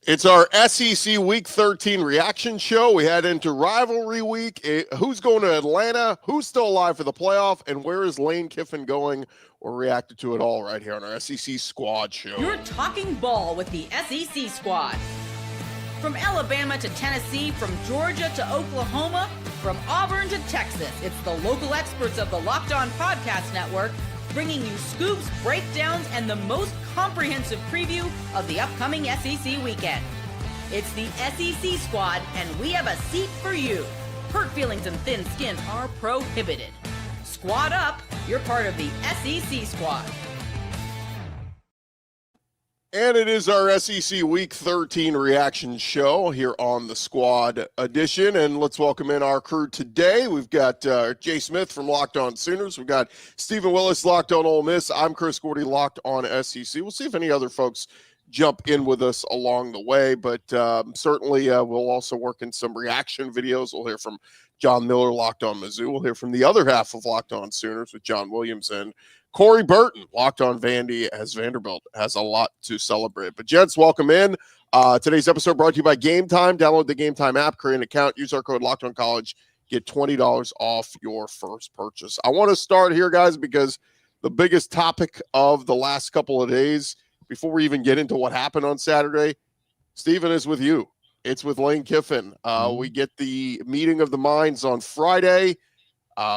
It's our SEC Week 13 reaction show. We head into rivalry week. Who's going to Atlanta? Who's still alive for the playoff? And where is Lane Kiffin going? We're reacting to it all right here on our SEC Squad show. You're talking ball with the SEC Squad. From Alabama to Tennessee, from Georgia to Oklahoma, from Auburn to Texas, it's the local experts of the Locked On Podcast Network bringing you scoops, breakdowns, and the most comprehensive preview of the upcoming SEC weekend. It's the SEC Squad, and we have a seat for you. Hurt feelings and thin skin are prohibited. Squad up, you're part of the SEC Squad. And it is our SEC Week 13 reaction show here on the Squad edition. And let's welcome in our crew today. We've got Jay Smith from Locked On Sooners. We've got Stephen Willis, Locked On Ole Miss. I'm Chris Gordy, Locked On SEC. We'll see if any other folks jump in with us along the way. But certainly we'll also work in some reaction videos. We'll hear from John Miller, Locked On Mizzou. We'll hear from the other half of Locked On Sooners with John Williams and Corey Burton, Locked On Vandy, as Vanderbilt has a lot to celebrate. But gents, welcome in. Today's episode brought to you by Gametime. Download the Gametime app, create an account, use our code Locked On College, get $20 off your first purchase. I want to start here, guys, because the biggest topic of the last couple of days, before we even get into what happened on Saturday, Stephen, is with you. It's with Lane Kiffin. We get the meeting of the minds on Friday.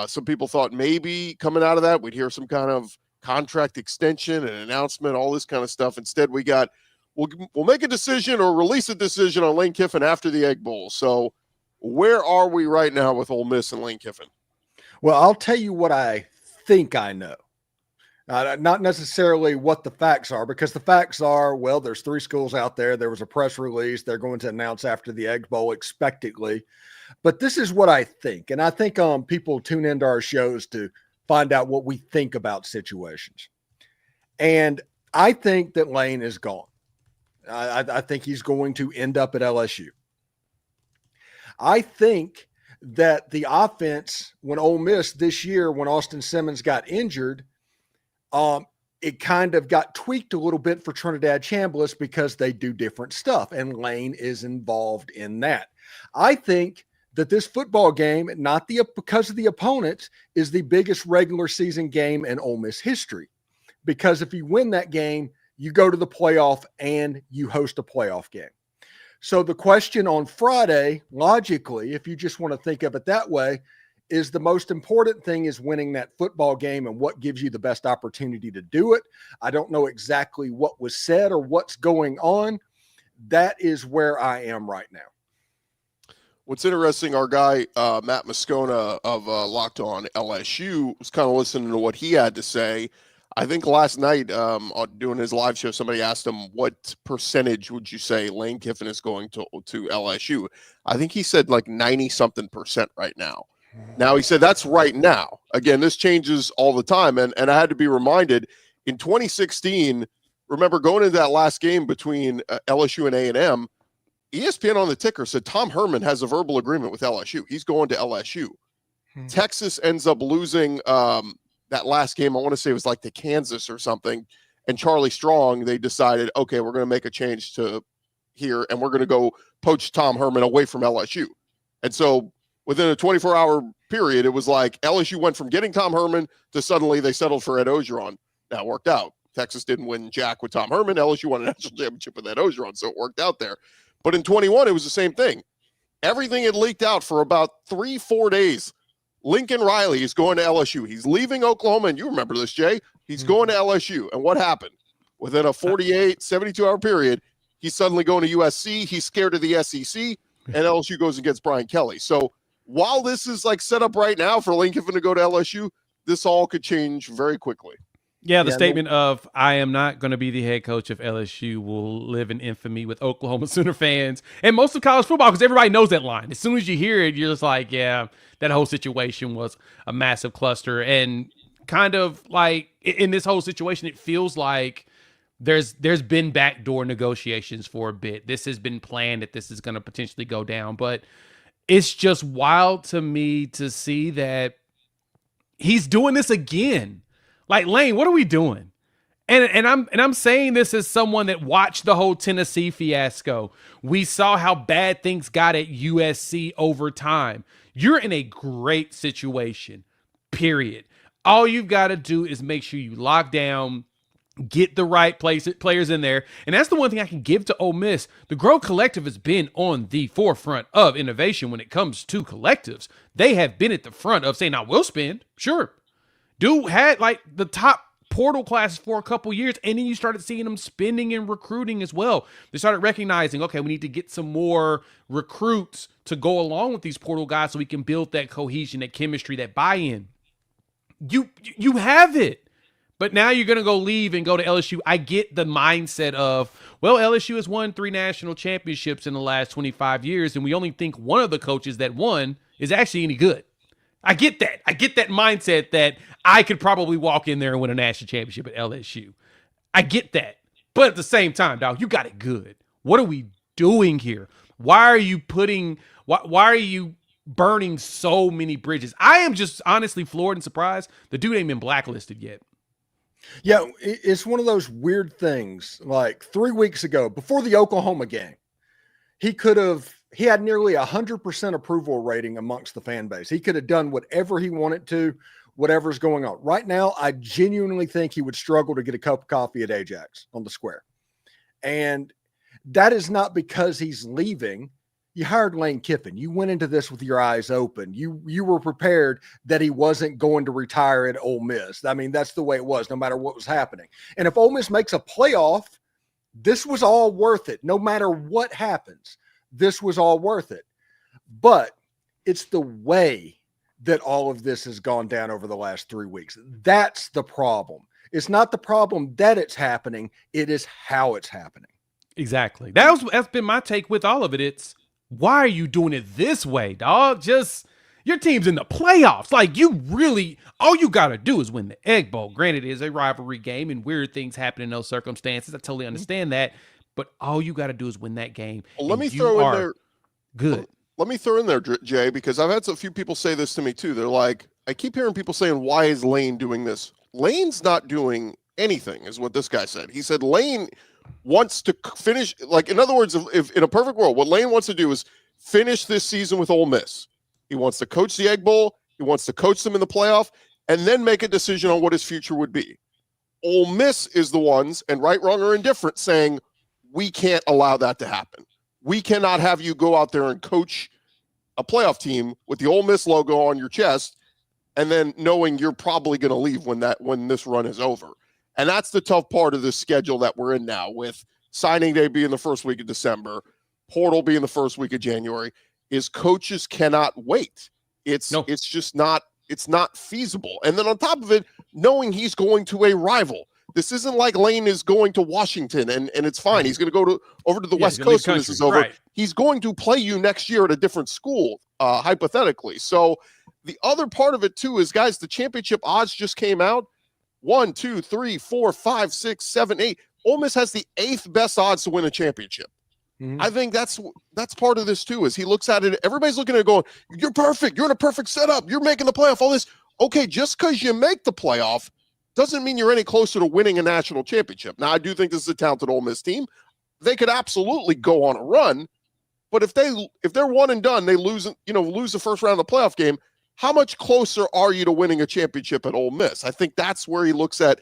Some people thought maybe coming out of that, we'd hear some kind of contract extension and announcement, all this kind of stuff. Instead, we'll make a decision or release a decision on Lane Kiffin after the Egg Bowl. So where are we right now with Ole Miss and Lane Kiffin? Well, I'll tell you what I think I know. Not necessarily what the facts are, because the facts are, well, there's 3 schools out there. There was a press release. They're going to announce after the Egg Bowl expectedly. But this is what I think. And I think people tune into our shows to find out what we think about situations. And I think that Lane is gone. I think he's going to end up at LSU. I think that the offense, when Ole Miss this year, when Austin Simmons got injured, it kind of got tweaked a little bit for Trinidad Chambliss because they do different stuff, and Lane is involved in that. I think that this football game, because of the opponents, is the biggest regular season game in Ole Miss history. Because if you win that game, you go to the playoff and you host a playoff game. So the question on Friday, logically, if you just want to think of it that way, is the most important thing is winning that football game and what gives you the best opportunity to do it. I don't know exactly what was said or what's going on. That is where I am right now. What's interesting, our guy, Matt Moscona of Locked On LSU, was kind of listening to what he had to say. I think last night, doing his live show, somebody asked him, what percentage would you say Lane Kiffin is going to LSU? I think he said like 90-something% right now. Now, he said that's right now. Again, this changes all the time. And I had to be reminded, in 2016, remember going into that last game between LSU and A&M, ESPN on the ticker said Tom Herman has a verbal agreement with LSU. He's going to LSU. Texas ends up losing that last game. I want to say it was like to Kansas or something. And Charlie Strong, they decided, okay, we're going to make a change to here, and we're going to go poach Tom Herman away from LSU. And so within a 24-hour period, it was like LSU went from getting Tom Herman to suddenly they settled for Ed Ogeron. Now, it worked out. Texas didn't win jack with Tom Herman. LSU won a national championship with Ed Ogeron, so it worked out there. But in 21, it was the same thing. Everything had leaked out for about 3-4 days. Lincoln Riley is going to LSU. He's leaving Oklahoma, and you remember this, Jay. He's going to LSU. And what happened? Within a 48, 72-hour period, he's suddenly going to USC. He's scared of the SEC, and LSU goes and gets Brian Kelly. So while this is like set up right now for Lane Kiffin to go to LSU, this all could change very quickly. Yeah, the statement of I am not going to be the head coach of LSU will live in infamy with Oklahoma Sooner fans and most of college football, because everybody knows that line. As soon as you hear it, you're just like, yeah, that whole situation was a massive cluster. And kind of like in this whole situation, it feels like there's been backdoor negotiations for a bit. This has been planned that this is going to potentially go down. But it's just wild to me to see that he's doing this again. Like, Lane, what are we doing? And I'm saying this as someone that watched the whole Tennessee fiasco. We saw how bad things got at USC over time. You're in a great situation, period. All you've got to do is make sure you lock down, get the right players in there. And that's the one thing I can give to Ole Miss. The Grow Collective has been on the forefront of innovation when it comes to collectives. They have been at the front of saying, now we'll spend. Sure. Dude had like the top portal classes for a couple years, and then you started seeing them spending and recruiting as well. They started recognizing, okay, we need to get some more recruits to go along with these portal guys so we can build that cohesion, that chemistry, that buy-in. You have it. But now you're going to go leave and go to LSU. I get the mindset of, well, LSU has won 3 national championships in the last 25 years, and we only think one of the coaches that won is actually any good. I get that. I get that mindset that I could probably walk in there and win a national championship at LSU. I get that. But at the same time, dog, you got it good. What are we doing here? Why are you burning so many bridges? I am just honestly floored and surprised the dude ain't been blacklisted yet. Yeah, it's one of those weird things. Like 3 weeks ago, before the Oklahoma game, he had nearly 100% approval rating amongst the fan base. He could have done whatever he wanted to, whatever's going on. Right now, I genuinely think he would struggle to get a cup of coffee at Ajax on the square. And that is not because he's leaving. You hired Lane Kiffin. You went into this with your eyes open. You were prepared that he wasn't going to retire at Ole Miss. I mean, that's the way it was, no matter what was happening. And if Ole Miss makes a playoff, this was all worth it. No matter what happens, this was all worth it. But it's the way that all of this has gone down over the last 3 weeks. That's the problem. It's not the problem that it's happening. It is how it's happening. Exactly. That's been my take with all of it. It's, why are you doing it this way, dog? Just, your team's in the playoffs. Like, you really, all you got to do is win the Egg Bowl. Granted, it is a rivalry game and weird things happen in those circumstances. I totally understand that. But all you got to do is win that game. Well, let me throw in there. Good. Let me throw in there, Jay, because I've had a few people say this to me too. They're like, I keep hearing people saying, why is Lane doing this? Lane's not doing anything, is what this guy said. He said Lane wants to finish, like, in other words, if in a perfect world, what Lane wants to do is finish this season with Ole Miss. He wants to coach the Egg Bowl. He wants to coach them in the playoff and then make a decision on what his future would be. Ole Miss is the ones, and right, wrong, or indifferent, saying, we can't allow that to happen. We cannot have you go out there and coach a playoff team with the Ole Miss logo on your chest and then knowing you're probably going to leave when this run is over. And that's the tough part of this schedule that we're in now, with signing day being the first week of December, portal being the first week of January, is coaches cannot wait. It's just not, it's not feasible. And then on top of it, knowing he's going to a rival. This isn't like Lane is going to Washington and it's fine. He's going to go over to the West Coast when this is over. Right. He's going to play you next year at a different school, hypothetically. So the other part of it too is, guys, the championship odds just came out. 1, 2, 3, 4, 5, 6, 7, 8. Ole Miss has the 8th best odds to win a championship. Mm-hmm. I think that's part of this too, is he looks at it. Everybody's looking at it going, you're perfect. You're in a perfect setup. You're making the playoff. All this. Okay, just because you make the playoff doesn't mean you're any closer to winning a national championship. Now, I do think this is a talented Ole Miss team. They could absolutely go on a run, but if they're one and done, they lose the first round of the playoff game. How much closer are you to winning a championship at Ole Miss? I think that's where he looks at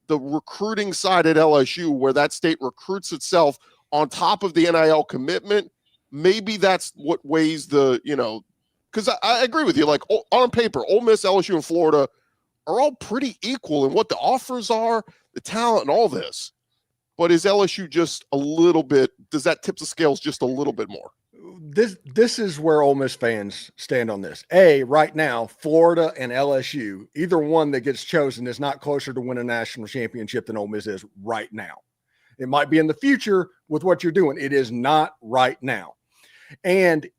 the recruiting side at LSU, where that state recruits itself on top of the NIL commitment. Maybe that's what weighs the, because I agree with you. Like, on paper, Ole Miss, LSU, and Florida are all pretty equal in what the offers are, the talent, and all this. But is LSU just a little bit, does that tip the scales just a little bit more? This is where Ole Miss fans stand on this. Right now, Florida and LSU, either one that gets chosen is not closer to win a national championship than Ole Miss is right now. It might be in the future with what you're doing. It is not right now. And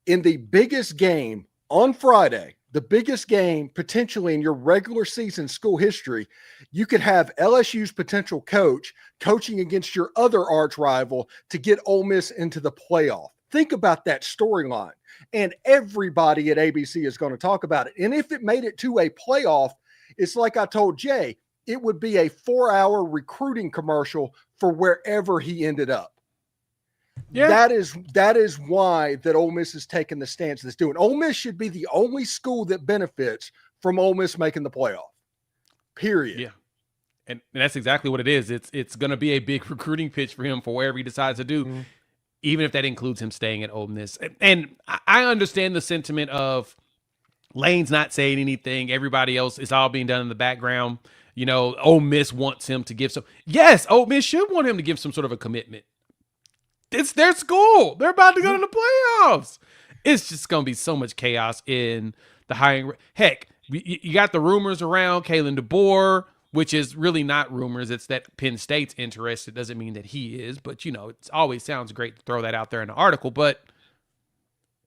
in the biggest game on Friday, the biggest game potentially in your regular season school history, you could have LSU's potential coach coaching against your other arch rival to get Ole Miss into the playoff. Think about that storyline. And everybody at ABC is going to talk about it. And if it made it to a playoff, it's like I told Jay, it would be a 4-hour recruiting commercial for wherever he ended up. Yeah. That is why that Ole Miss is taking the stance that's doing. Ole Miss should be the only school that benefits from Ole Miss making the playoff. Period. Yeah. And that's exactly what it is. It's going to be a big recruiting pitch for him for wherever he decides to do, even if that includes him staying at Ole Miss. And I understand the sentiment of Lane's not saying anything. Everybody else is all being done in the background. You know, Ole Miss wants him to give some. Yes, Ole Miss should want him to give some sort of a commitment. It's their school. They're about to go to the playoffs. It's just going to be so much chaos in the hiring. Heck, you got the rumors around Kalen DeBoer, which is really not rumors. It's that Penn State's interested. Doesn't mean that he is, but you know, it always sounds great to throw that out there in an article, but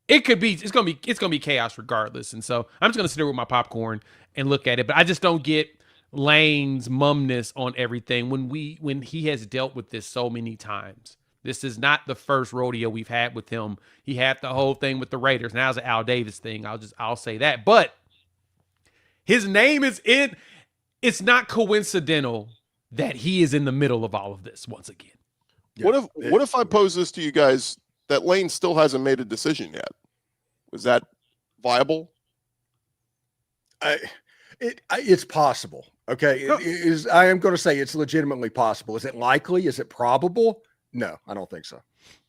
it could be, it's going to be chaos regardless. And so I'm just going to sit there with my popcorn and look at it, but I just don't get Lane's mumness on everything when he has dealt with this so many times. This is not the first rodeo we've had with him. He had the whole thing with the Raiders. Now it's an Al Davis thing. I'll say that, but his name is in. It's not coincidental that he is in the middle of all of this once again. Yeah. What if I pose this to you guys that Lane still hasn't made a decision yet? Was that viable? It's possible. Okay. I am going to say it's legitimately possible. Is it likely? Is it probable? No, I don't think so.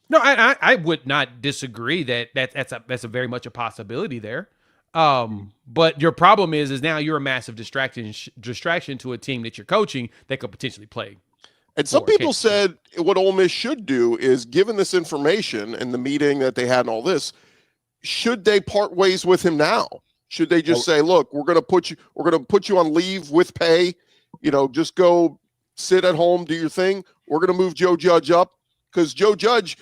No, I would not disagree that's a very much a possibility there. But your problem is now you're a massive distraction to a team that you're coaching that could potentially play. And some people said what Ole Miss should do is, given this information and the meeting that they had and all this, should they part ways with him now? Should they just say, look, we're going to put you on leave with pay, you know, just go sit at home, do your thing. We're going to move Joe Judge up, because Joe Judge,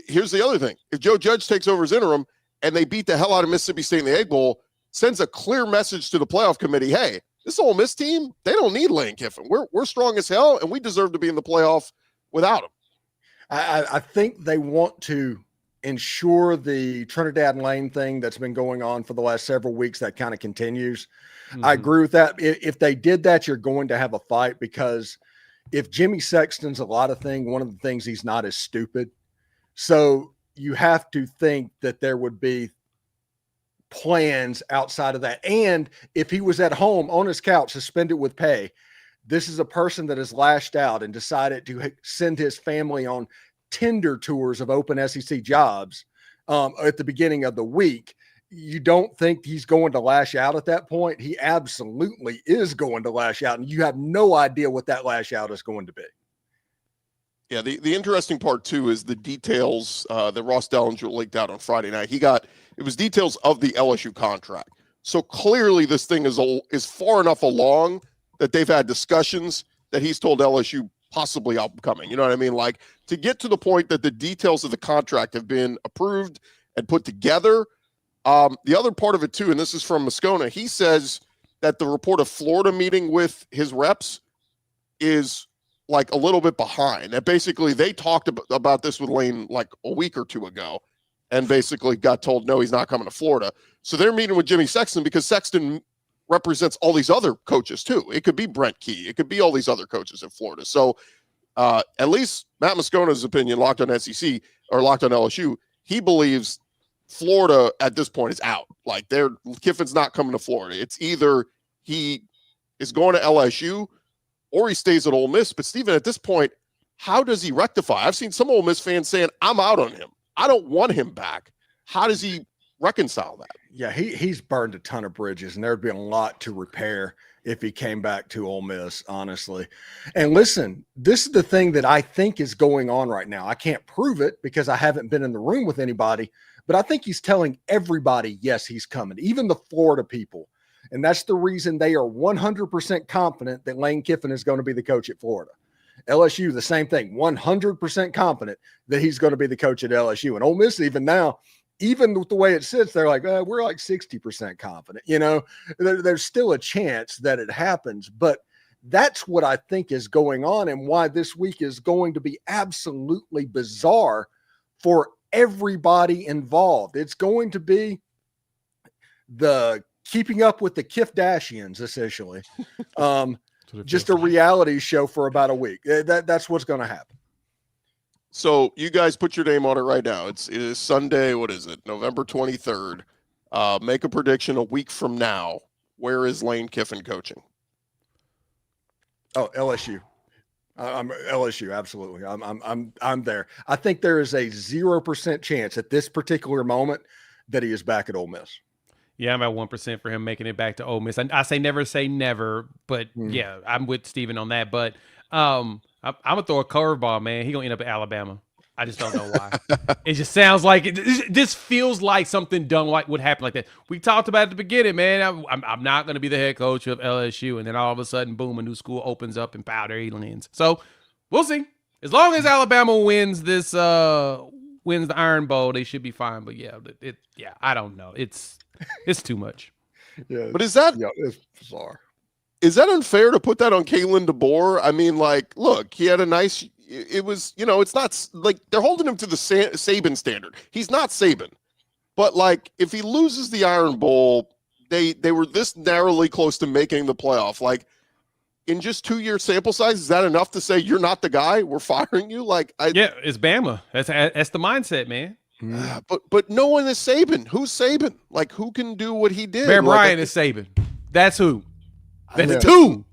here's the other thing. If Joe Judge takes over as interim and they beat the hell out of Mississippi State in the Egg Bowl, sends a clear message to the playoff committee, hey, this Ole Miss team, they don't need Lane Kiffin. We're strong as hell, and we deserve to be in the playoff without him. I think they want to ensure the Trinidad Lane thing that's been going on for the last several weeks, that kind of continues. I agree with that. If they did that, you're going to have a fight, because if Jimmy Sexton's a lot of things, one of the things he's not is stupid. So you have to think that there would be plans outside of that. And if he was at home on his couch, suspended with pay, this is a person that has lashed out and decided to send his family on Tinder tours of open SEC jobs at the beginning of the week. You don't think he's going to lash out at that point? He absolutely is going to lash out, and you have no idea what that lash out is going to be. Yeah, the interesting part too is the details that Ross Dellinger leaked out on Friday night. It was details of the LSU contract. So clearly this thing is far enough along that they've had discussions that he's told LSU possibly upcoming. You know what I mean? Like, to get to the point that the details of the contract have been approved and put together. The other part of it too, and this is from Moscona, he says that the report of Florida meeting with his reps is like a little bit behind. That basically they talked about this with Lane like a week or two ago, and basically got told, no, he's not coming to Florida. So they're meeting with Jimmy Sexton because Sexton represents all these other coaches too. It could be Brent Key. It could be all these other coaches in Florida. So at least Matt Moscona's opinion, Locked on SEC or Locked on LSU, he believes Florida at this point is out. Like, Kiffin's not coming to Florida. It's either he is going to LSU or he stays at Ole Miss. But Steven, at this point, how does he rectify? I've seen some Ole Miss fans saying, I'm out on him. I don't want him back. How does he reconcile that? Yeah, he's burned a ton of bridges, and there'd be a lot to repair if he came back to Ole Miss, honestly. And listen, this is the thing that I think is going on right now. I can't prove it because I haven't been in the room with anybody, but I think he's telling everybody, yes, he's coming, even the Florida people. And that's the reason they are 100% confident that Lane Kiffin is going to be the coach at Florida. LSU, the same thing, 100% confident that he's going to be the coach at LSU. And Ole Miss, even now, even with the way it sits, they're like, we're like 60% confident. You know, there's still a chance that it happens. But that's what I think is going on, and why this week is going to be absolutely bizarre for everybody involved. It's going to be the keeping up with the Kifdashians, essentially. just a reality show for about a week. That's what's going to happen. So you guys put your name on it right now. It is Sunday. What is it? November 23rd. Make a prediction a week from now. Where is Lane Kiffin coaching? Oh, LSU. I'm LSU. Absolutely. I'm there. I think there is a 0% chance at this particular moment that he is back at Ole Miss. Yeah, I'm at 1% for him making it back to Ole Miss. I say never, but yeah, I'm with Steven on that. But I'm gonna throw a curveball, man. He gonna end up at Alabama. I just don't know why. It just sounds like this feels like something done like would happen like that. We talked about it at the beginning, man. I'm not going to be the head coach of LSU, and then all of a sudden, boom, a new school opens up in Powder Elands. So we'll see. As long as Alabama wins this, wins the Iron Bowl, they should be fine. But yeah, I don't know. It's too much. Yeah, but it's bizarre. Is that unfair to put that on Kalen DeBoer? I mean, like, look, he had a nice. It was, it's not like they're holding him to the Saban standard. He's not Saban, but like if he loses the Iron Bowl, they were this narrowly close to making the playoff. Like in just 2-year sample size, is that enough to say you're not the guy? We're firing you? Like, yeah, it's Bama. That's the mindset, man. But no one is Saban. Who's Saban? Like who can do what he did? Bear Bryant is Saban. That's who. That's two.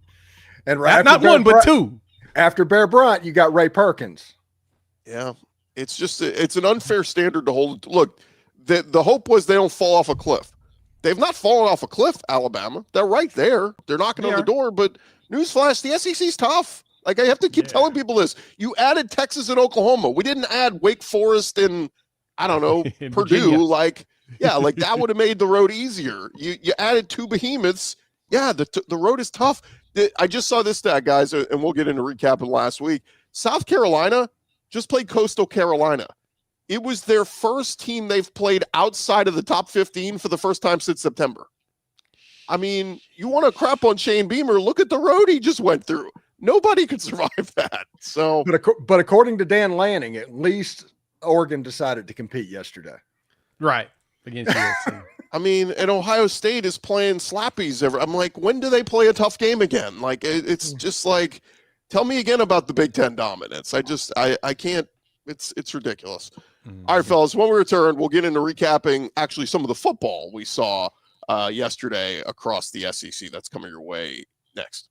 And right, not one, but two. After Bear Bryant, you got Ray Perkins. Yeah, it's just it's an unfair standard to hold. Look, the hope was they don't fall off a cliff. They've not fallen off a cliff, Alabama. They're right there. They're knocking on the door. But newsflash, the SEC's tough. Like I have to keep telling people this. You added Texas and Oklahoma. We didn't add Wake Forest and I don't know Purdue. Virginia. Like that would have made the road easier. You added 2 behemoths. Yeah, the road is tough. I just saw this stat, guys, and we'll get into recapping last week. South Carolina just played Coastal Carolina. It was their first team they've played outside of the top 15 for the first time since September. I mean, you want to crap on Shane Beamer? Look at the road he just went through. Nobody could survive that. So, but according to Dan Lanning, at least Oregon decided to compete yesterday. Right. Against USC. I mean, and Ohio State is playing slappies. I'm like, when do they play a tough game again? Like, it's just like, tell me again about the Big Ten dominance. I can't. It's ridiculous. Mm-hmm. All right, fellas, when we return, we'll get into recapping actually some of the football we saw yesterday across the SEC. That's coming your way next.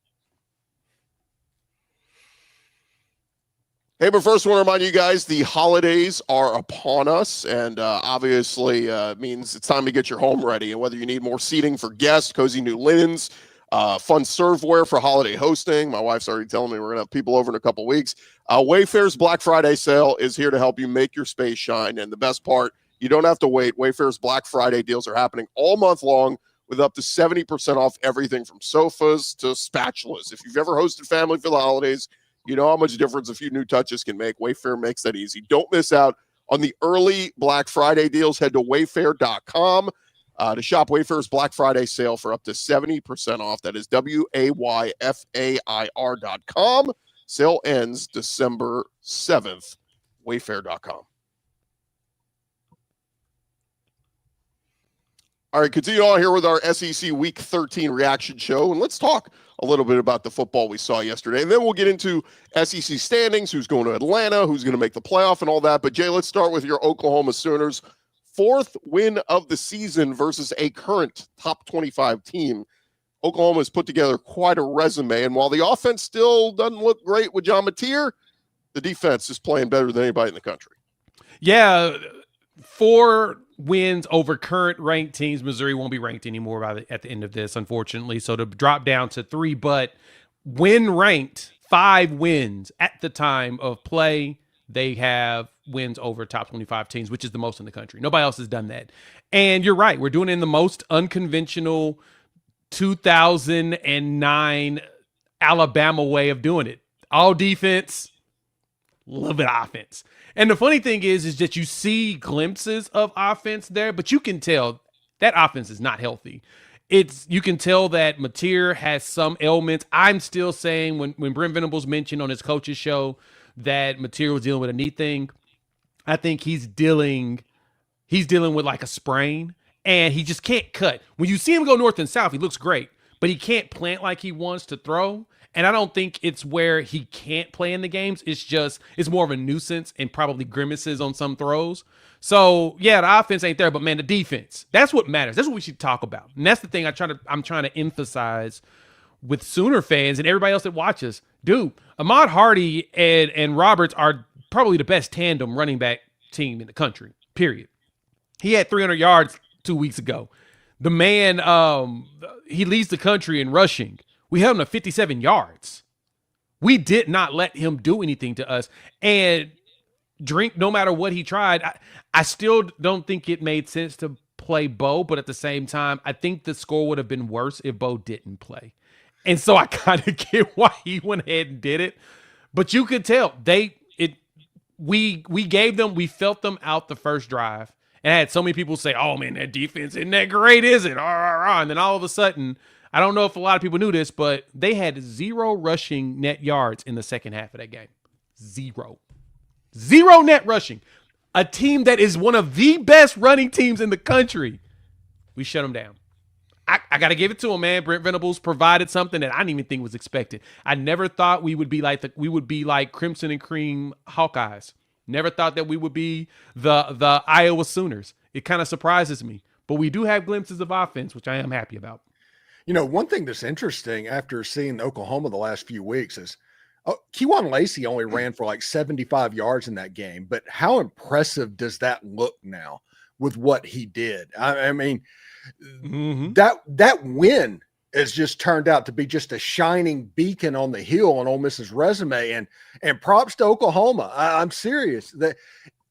Hey, but first, I want to remind you guys, the holidays are upon us, and obviously means it's time to get your home ready. And whether you need more seating for guests, cozy new linens, fun serveware for holiday hosting. My wife's already telling me we're going to have people over in a couple weeks. Wayfair's Black Friday sale is here to help you make your space shine. And the best part, you don't have to wait. Wayfair's Black Friday deals are happening all month long with up to 70% off everything from sofas to spatulas. If you've ever hosted family for the holidays, you know how much difference a few new touches can make. Wayfair makes that easy. Don't miss out on the early Black Friday deals. Head to wayfair.com to shop Wayfair's Black Friday sale for up to 70% off. That is WAYFAIR.com. Sale ends December 7th. Wayfair.com. All right, continue on here with our SEC Week 13 reaction show, and let's talk a little bit about the football we saw yesterday. And then we'll get into SEC standings, who's going to Atlanta, who's going to make the playoff and all that. But, Jay, let's start with your Oklahoma Sooners. 4th win of the season versus a current top 25 team. Oklahoma has put together quite a resume. And while the offense still doesn't look great with John Mateer, the defense is playing better than anybody in the country. Yeah, 4 wins over current ranked teams. Missouri won't be ranked anymore at the end of this, unfortunately. So to drop down to 3, but when ranked, 5 wins at the time of play. They have wins over top 25 teams, which is the most in the country. Nobody else has done that. And you're right. We're doing it in the most unconventional 2009 Alabama way of doing it. All defense, a little bit of offense. And the funny thing is that you see glimpses of offense there, but you can tell that offense is not healthy. You can tell that Mateer has some ailments. I'm still saying when Brent Venables mentioned on his coach's show that Mateer was dealing with a knee thing, I think he's dealing with like a sprain, and he just can't cut. When you see him go north and south, he looks great, but he can't plant like he wants to throw. And I don't think it's where he can't play in the games. It's more of a nuisance and probably grimaces on some throws. So yeah, the offense ain't there, but man, the defense, that's what matters. That's what we should talk about. And that's the thing I'm trying to emphasize with Sooner fans and everybody else that watches. Dude, Ahmad Hardy and Roberts are probably the best tandem running back team in the country, period. He had 300 yards 2 weeks ago. The man, he leads the country in rushing. We held him to 57 yards. We did not let him do anything to us. And Drink, no matter what he tried, I still don't think it made sense to play Bo, but at the same time, I think the score would have been worse if Bo didn't play. And so I kind of get why he went ahead and did it. But you could tell we felt them out the first drive. And I had so many people say, oh man, that defense isn't that great, is it? And then all of a sudden, I don't know if a lot of people knew this, but they had 0 rushing net yards in the second half of that game. 0 net rushing. A team that is one of the best running teams in the country. We shut them down. I got to give it to him, man. Brent Venables provided something that I didn't even think was expected. I never thought we would be like Crimson and Cream Hawkeyes. Never thought that we would be the Iowa Sooners. It kind of surprises me. But we do have glimpses of offense, which I am happy about. You know, one thing that's interesting after seeing Oklahoma the last few weeks is Kejuan Lacey only ran for like 75 yards in that game. But how impressive does that look now with what he did? I mean, that win has just turned out to be just a shining beacon on the hill on Ole Miss's resume. And props to Oklahoma. I'm serious.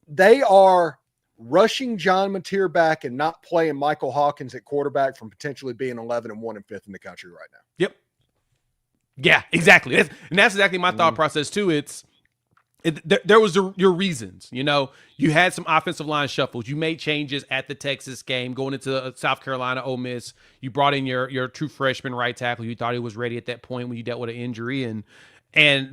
They are rushing John Mateer back and not playing Michael Hawkins at quarterback from potentially being 11-1 and 5th in the country right now. Yep. Yeah, exactly. That's exactly my thought process too. There was your reasons. You know, you had some offensive line shuffles. You made changes at the Texas game, going into South Carolina, Ole Miss. You brought in your true freshman right tackle. You thought he was ready at that point when you dealt with an injury, and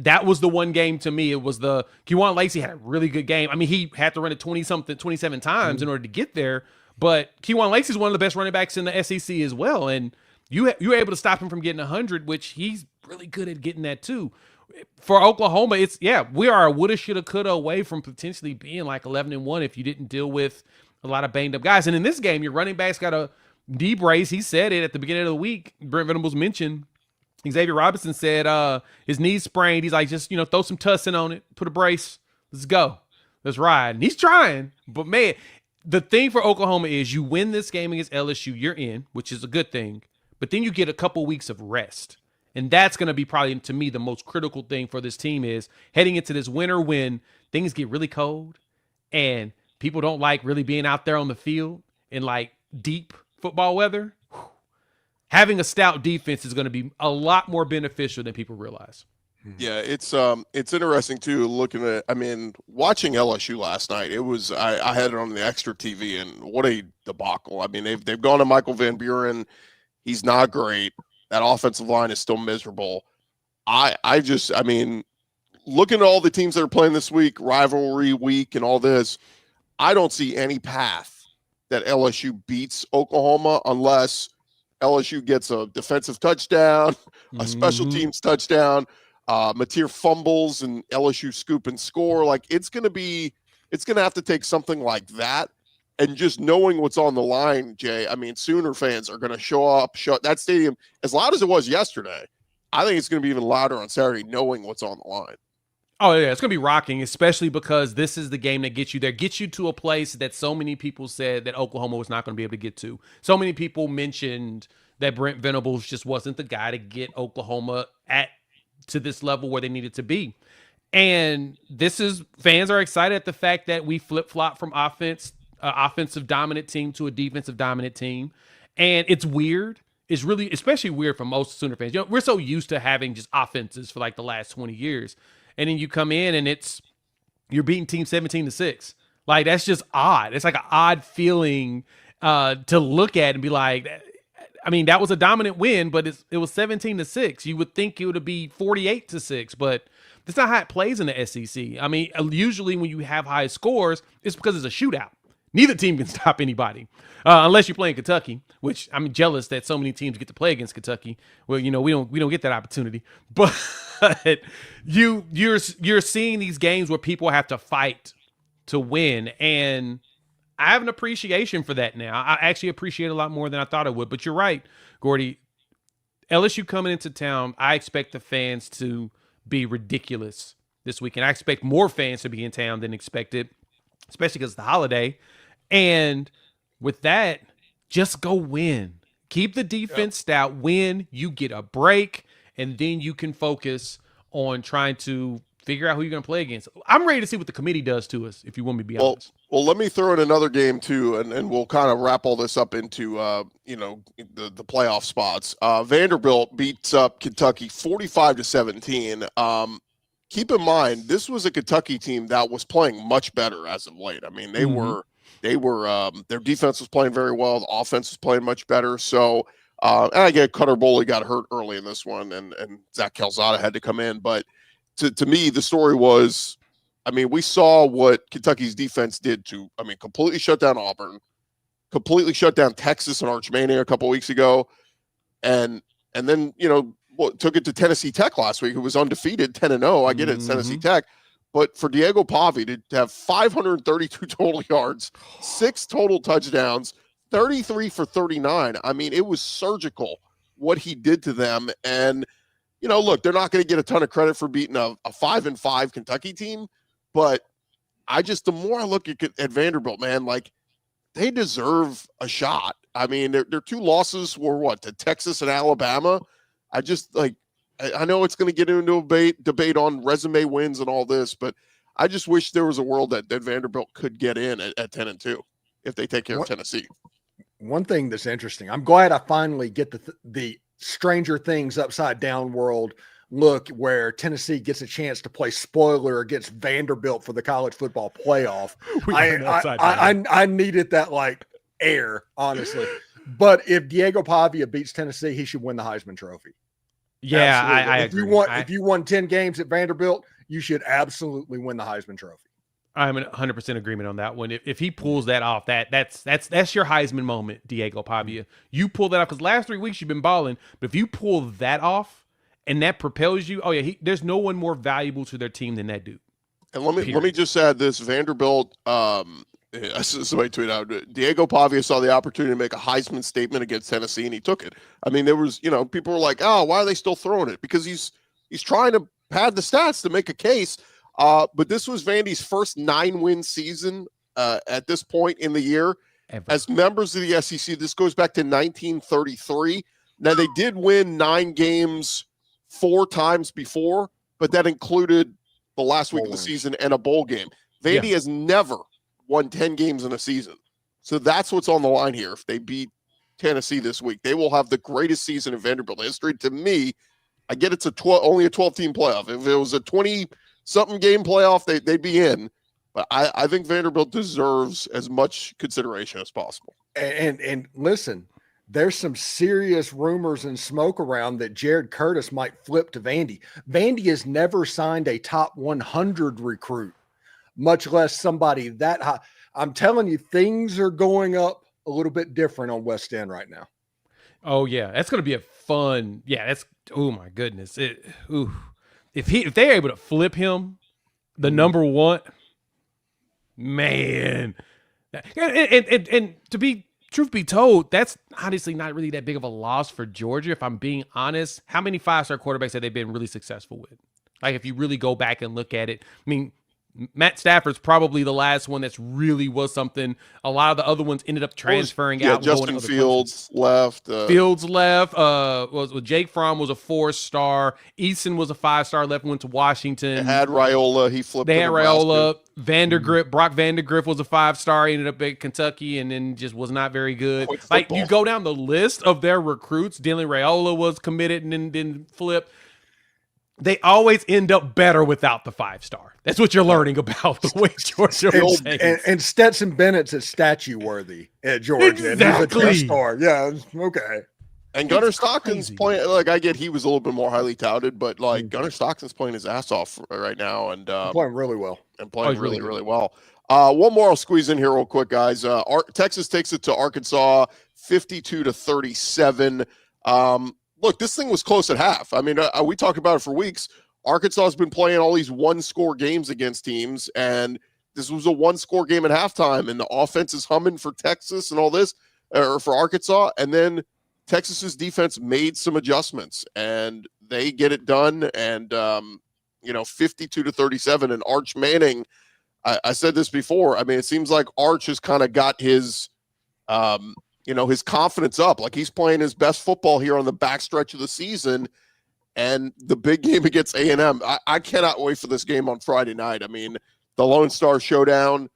that was the one game to me. It was the Kejuan Lacey had a really good game. I mean, he had to run it 27 times in order to get there. But Kejuan Lacey is one of the best running backs in the SEC as well, and you were able to stop him from getting 100, which he's really good at getting that too. For Oklahoma, we are a woulda, shoulda, coulda away from potentially being like 11-1 if you didn't deal with a lot of banged up guys. And in this game, your running back's got a knee brace. He said it at the beginning of the week. Brent Venables mentioned Xavier Robinson said his knee's sprained. He's like, just throw some tussin on it, put a brace, let's go, let's ride. And he's trying, but man, the thing for Oklahoma is you win this game against LSU, you're in, which is a good thing. But then you get a couple weeks of rest. And that's going to be probably, to me, the most critical thing for this team is heading into this winter when things get really cold and people don't like really being out there on the field in like deep football weather. Having a stout defense is going to be a lot more beneficial than people realize. Yeah, it's interesting too. Looking at, watching LSU last night, it was I had it on the extra TV, and what a debacle. I mean, they've gone to Michael Van Buren. He's not great. That offensive line is still miserable. Looking at all the teams that are playing this week, rivalry week and all this, I don't see any path that LSU beats Oklahoma unless LSU gets a defensive touchdown, a special teams touchdown, Mateer fumbles and LSU scoop and score. Like it's going to have to take something like that. And just knowing what's on the line, Jay, Sooner fans are going to show up, shut that stadium as loud as it was yesterday. I think it's going to be even louder on Saturday, knowing what's on the line. Oh, yeah, it's going to be rocking, especially because this is the game that gets you there, gets you to a place that so many people said that Oklahoma was not going to be able to get to. So many people mentioned that Brent Venables just wasn't the guy to get Oklahoma to this level where they needed to be. And fans are excited at the fact that we flip-flop from offensive dominant team to a defensive dominant team. And it's weird. It's really, especially weird for most Sooner fans. We're so used to having just offenses for like the last 20 years. And then you come in and you're beating team 17-6. Like, that's just odd. It's like an odd feeling to look at and be like, that was a dominant win, but it was 17-6. You would think it would be 48-6, but that's not how it plays in the SEC. Usually when you have high scores, it's because it's a shootout. Neither team can stop anybody unless you're playing Kentucky, which I'm jealous that so many teams get to play against Kentucky. Well, we don't get that opportunity, but you're seeing these games where people have to fight to win, and I have an appreciation for that now. I actually appreciate it a lot more than I thought I would. But you're right, Gordy. LSU coming into town, I expect the fans to be ridiculous this weekend. I expect more fans to be in town than expected, especially because it's the holiday. And with that, just go win. Keep the defense stout. Win. You get a break, and then you can focus on trying to figure out who you're going to play against. I'm ready to see what the committee does to us, if you want me to be honest. Well, let me throw in another game too, and we'll kind of wrap all this up into the playoff spots. Vanderbilt beats up Kentucky 45-17. Keep in mind, this was a Kentucky team that was playing much better as of late. I mean, they were their defense was playing very well. The offense was playing much better. So, and I get Cutter Boley got hurt early in this one, and Zach Calzada had to come in. But to me, the story was, I mean, we saw what Kentucky's defense did to, I mean, completely shut down Auburn, completely shut down Texas and Arch Manning a couple weeks ago, and then took it to Tennessee Tech last week. It was undefeated, 10-0. I get it, it's Tennessee Tech. But for Diego Pavia to have 532 total yards, 6 total touchdowns, 33 for 39, I mean, it was surgical what he did to them. And, look, they're not going to get a ton of credit for beating a 5-5 Kentucky team. But the more I look at Vanderbilt, man, like, they deserve a shot. I mean, their 2 losses were to Texas and Alabama. I know it's going to get into a debate on resume wins and all this, but I just wish there was a world that Vanderbilt could get in at 10-2 if they take care of Tennessee. One thing that's interesting, I'm glad I finally get the Stranger Things upside down world look where Tennessee gets a chance to play spoiler against Vanderbilt for the college football playoff. I needed that air, honestly. But if Diego Pavia beats Tennessee, he should win the Heisman Trophy. Yeah, I agree. If you won 10 games at Vanderbilt, you should absolutely win the Heisman Trophy. I'm in 100% agreement on that one. If he pulls that off, that's your Heisman moment, Diego Pavia. You pull that off because last 3 weeks you've been balling. But if you pull that off and that propels you, there's no one more valuable to their team than that dude. And let me just add this: Vanderbilt. Somebody tweeted out, Diego Pavia saw the opportunity to make a Heisman statement against Tennessee, and he took it. I mean, there was, people were like, "Oh, why are they still throwing it?" Because he's trying to pad the stats to make a case. But this was Vandy's first 9-win season at this point in the year. Ever. As members of the SEC. This goes back to 1933. Now, they did win 9 games 4 times before, but that included the last week of the season and a bowl game. Vandy has never won 10 games in a season. So that's what's on the line here. If they beat Tennessee this week, they will have the greatest season in Vanderbilt history. To me, I get it's only a 12-team playoff. If it was a 20-something game playoff, they'd be in. But I think Vanderbilt deserves as much consideration as possible. And listen, there's some serious rumors and smoke around that Jared Curtis might flip to Vandy. Vandy has never signed a top 100 recruit, much less somebody that high. I'm telling you, things are going up a little bit different on West End right now. Oh yeah, that's going to be a fun. Yeah, that's. Oh my goodness. If they're able to flip him, the number one, man, and to be truth be told, that's honestly not really that big of a loss for Georgia. If I'm being honest, how many 5-star quarterbacks have they been really successful with? Like if you really go back and look at it, I mean, Matt Stafford's probably the last one that's really was something. A lot of the other ones ended up transferring out. Justin Fields left. Fields left. Jake Fromm was a 4-star. Eason was a 5-star. Left, went to Washington. They had Raiola. He flipped. They had Raiola. Vandergriff. Brock Vandegrift was a 5-star. Ended up at Kentucky and then just was not very good. Like you go down the list of their recruits. Dylan Raiola was committed and then flipped. They always end up better without the 5-star. That's what you're learning about the way Georgia plays. And Stetson Bennett's is statue worthy at Georgia. Exactly. And he's a star. Yeah. Okay. And Gunnar Stockton's playing. Like I get, he was a little bit more highly touted, but like Gunnar Stockton's playing his ass off right now, and playing really well. And playing really well. One more I'll squeeze in here real quick, guys. Texas takes it to Arkansas 52-37. Look, this thing was close at half. I mean, we talked about it for weeks. Arkansas has been playing all these one-score games against teams, and this was a one-score game at halftime, and the offense is humming for Texas and all this, or for Arkansas, and then Texas's defense made some adjustments, and they get it done, and 52-37, and Arch Manning, I said this before, I mean, it seems like Arch has kind of got his his confidence up. Like, he's playing his best football here on the backstretch of the season, and the big game against A&M. I cannot wait for this game on Friday night. I mean, the Lone Star Showdown,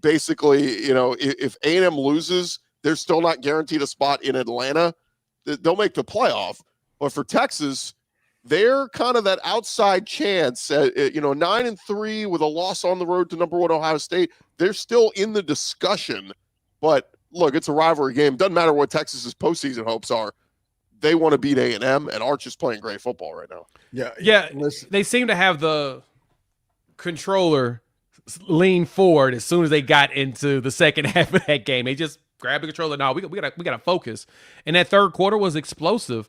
basically, if A&M loses, they're still not guaranteed a spot in Atlanta. They'll make the playoff. But for Texas, they're kind of that outside chance, 9-3 with a loss on the road to number 1 Ohio State. They're still in the discussion, but look, it's a rivalry game. Doesn't matter what Texas's postseason hopes are. They want to beat A&M, and Arch is playing great football right now. Yeah. They seem to have the controller lean forward as soon as they got into the second half of that game. They just grabbed the controller. No, we gotta focus. And that third quarter was explosive.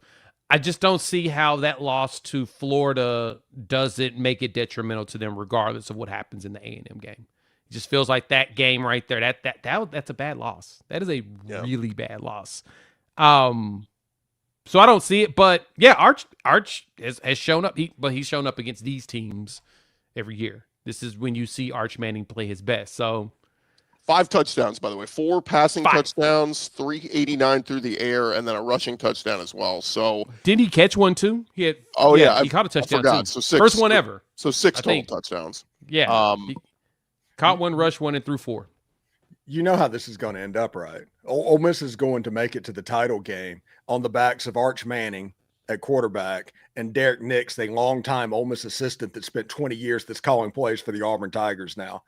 I just don't see how that loss to Florida doesn't make it detrimental to them, regardless of what happens in the A&M game. It just feels like that game right there. That's a bad loss. That is a really bad loss. So I don't see it, but yeah, Arch has shown up. He's shown up against these teams every year. This is when you see Arch Manning play his best. So 5 touchdowns, by the way, 4 passing touchdowns, 389 through the air, and then a rushing touchdown as well. So didn't he catch one too? He caught a touchdown too. So 6, first one ever. So 6 total touchdowns. Yeah, he caught 1, rushed 1, and threw 4. You know how this is going to end up, right? Ole Miss is going to make it to the title game on the backs of Arch Manning at quarterback and Derek Nix, the longtime Ole Miss assistant that spent 20 years that's calling plays for the Auburn Tigers now.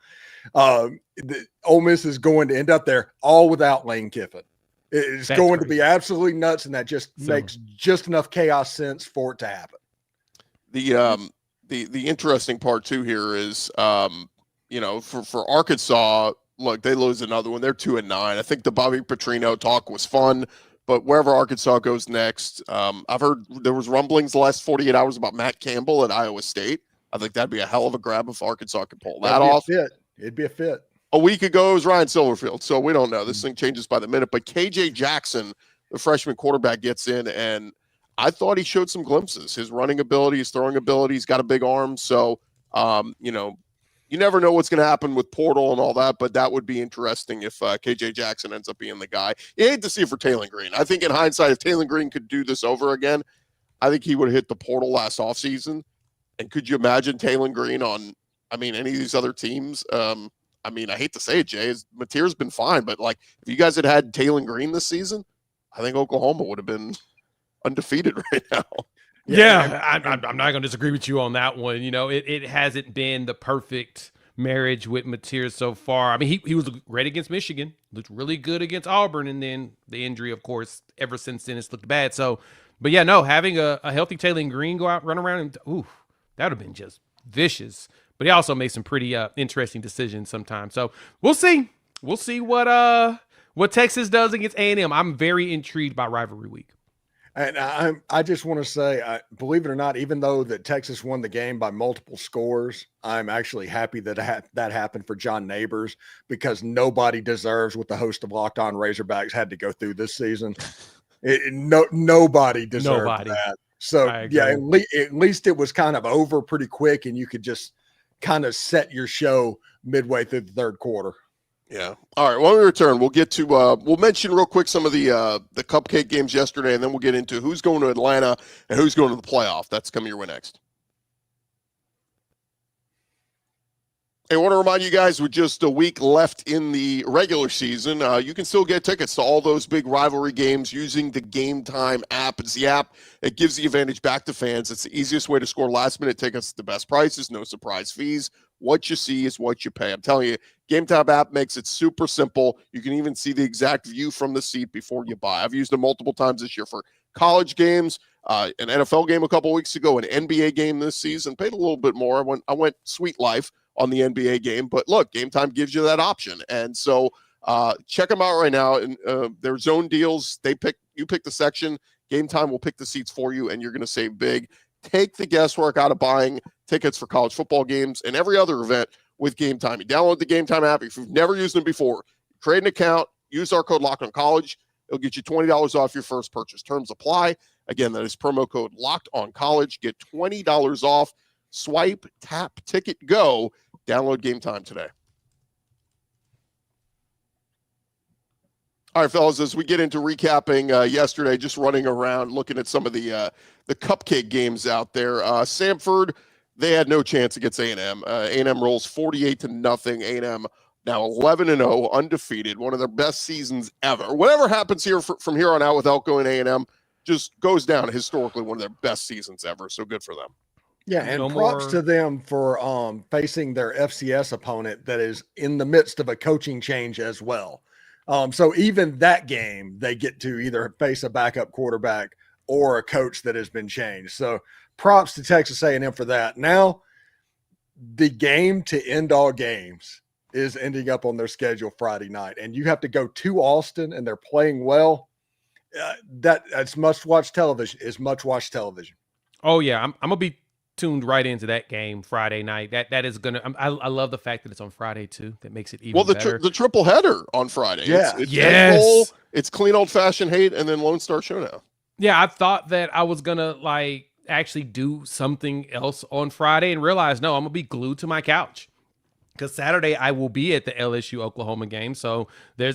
Ole Miss is going to end up there all without Lane Kiffin. It's going to be absolutely nuts, and that just makes just enough chaos sense for it to happen. The interesting part too here is for Arkansas, look, they lose another one. They're 2-9. I think the Bobby Petrino talk was fun, but wherever Arkansas goes next, I've heard there was rumblings the last 48 hours about Matt Campbell at Iowa State. I think that'd be a hell of a grab if Arkansas could pull that off. It'd be a fit. A week ago, it was Ryan Silverfield, so we don't know. This thing changes by the minute. But KJ Jackson, the freshman quarterback, gets in, and I thought he showed some glimpses. His running ability, his throwing ability, he's got a big arm. So, you never know what's going to happen with portal and all that, but that would be interesting if KJ Jackson ends up being the guy. You hate to see it for Taylor Green. I think in hindsight, if Taylor Green could do this over again, I think he would have hit the portal last offseason. And could you imagine Taylor Green on, any of these other teams? I hate to say it, Jay, Mateer's been fine, but if you guys had Taylor Green this season, I think Oklahoma would have been undefeated right now. Yeah, I'm not going to disagree with you on that one. It hasn't been the perfect marriage with Mateer so far. He was great against Michigan, looked really good against Auburn, and then the injury, of course, ever since then it's looked bad. So, but yeah, no, having a healthy Taylor Green go out, run around, and that would have been just vicious. But he also made some pretty interesting decisions sometimes. So we'll see. We'll see what Texas does against A&M. I'm very intrigued by rivalry week. And I just want to say, believe it or not, even though that Texas won the game by multiple scores, I'm actually happy that that happened for John Neighbors, because nobody deserves what the host of Locked On Razorbacks had to go through this season. Nobody deserved that. So, yeah, at least it was kind of over pretty quick, and you could just kind of set your show midway through the third quarter. Yeah. All right. When we return, we'll get to we'll mention real quick some of the cupcake games yesterday, and then we'll get into who's going to Atlanta and who's going to the playoff. That's coming your way next. I want to remind you guys, with just a week left in the regular season, you can still get tickets to all those big rivalry games using the Gametime app. It's the app that gives the advantage back to fans. It's the easiest way to score last-minute tickets at the best prices, no surprise fees. What you see is what you pay. I'm telling you, Gametime app makes it super simple. You can even see the exact view from the seat before you buy. I've used it multiple times this year for college games, an NFL game a couple weeks ago, an NBA game this season. Paid a little bit more. I went sweet life. on the NBA game. But look, Game Time gives you that option. And so check them out right now. And their zone deals, you pick the section. Game Time will pick the seats for you, and you're going to save big. Take the guesswork out of buying tickets for college football games and every other event with Game Time. You download the Game Time app. If you've never used them before, create an account, use our code LOCKEDONCollege. It'll get you $20 off your first purchase. Terms apply. Again, that is promo code LOCKEDONCollege. Get $20 off. Swipe, tap, ticket, go. Download Game Time today. All right, fellas, as we get into recapping yesterday, just running around looking at some of the cupcake games out there. Samford, they had no chance against A&M. A&M rolls 48-0. A&M now 11-0, undefeated, one of their best seasons ever. Whatever happens here from here on out with Elko and A&M just goes down historically one of their best seasons ever. So good for them. Yeah, and props to them for facing their FCS opponent that is in the midst of a coaching change as well. So even that game, they get to either face a backup quarterback or a coach that has been changed. So props to Texas A&M for that. Now, the game to end all games is ending up on their schedule Friday night, and you have to go to Austin, and they're playing well. That's must-watch television. Is much-watch television. Oh yeah, I'm gonna be tuned right into that game Friday night. That is gonna. I love the fact that it's on Friday too. That makes it even better. The triple header on Friday. Yeah, yes. It's clean old-fashioned hate, and then Lone Star Showdown. Yeah, I thought that I was gonna actually do something else on Friday, and realized no, I'm gonna be glued to my couch. Because Saturday I will be at the LSU Oklahoma game, so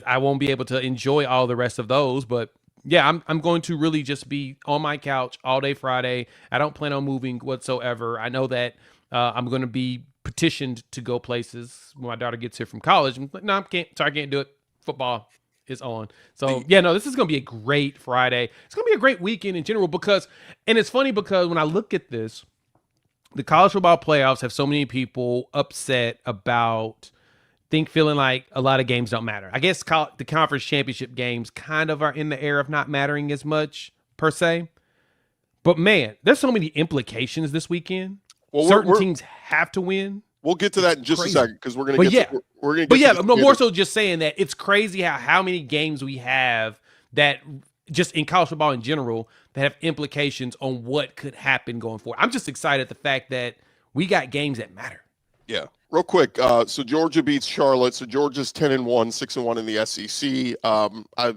I won't be able to enjoy all the rest of those. But yeah, I'm going to really just be on my couch all day Friday. I don't plan on moving whatsoever. I know that I'm going to be petitioned to go places when my daughter gets here from college. I'm like, no, I can't do it. Football is on. So yeah, no, this is going to be a great Friday. It's going to be a great weekend in general and it's funny because when I look at this, the college football playoffs have so many people upset about feeling like a lot of games don't matter. I guess the conference championship games kind of are in the air of not mattering as much per se. But man, there's so many implications this weekend. Well, certain teams have to win. We'll get to that in just a second because we're going to get. I'm more so just saying that it's crazy how many games we have that just in college football in general that have implications on what could happen going forward. I'm just excited at the fact that we got games that matter. Yeah. Real quick. So Georgia beats Charlotte. So Georgia's 10-1, 6-1 in the SEC.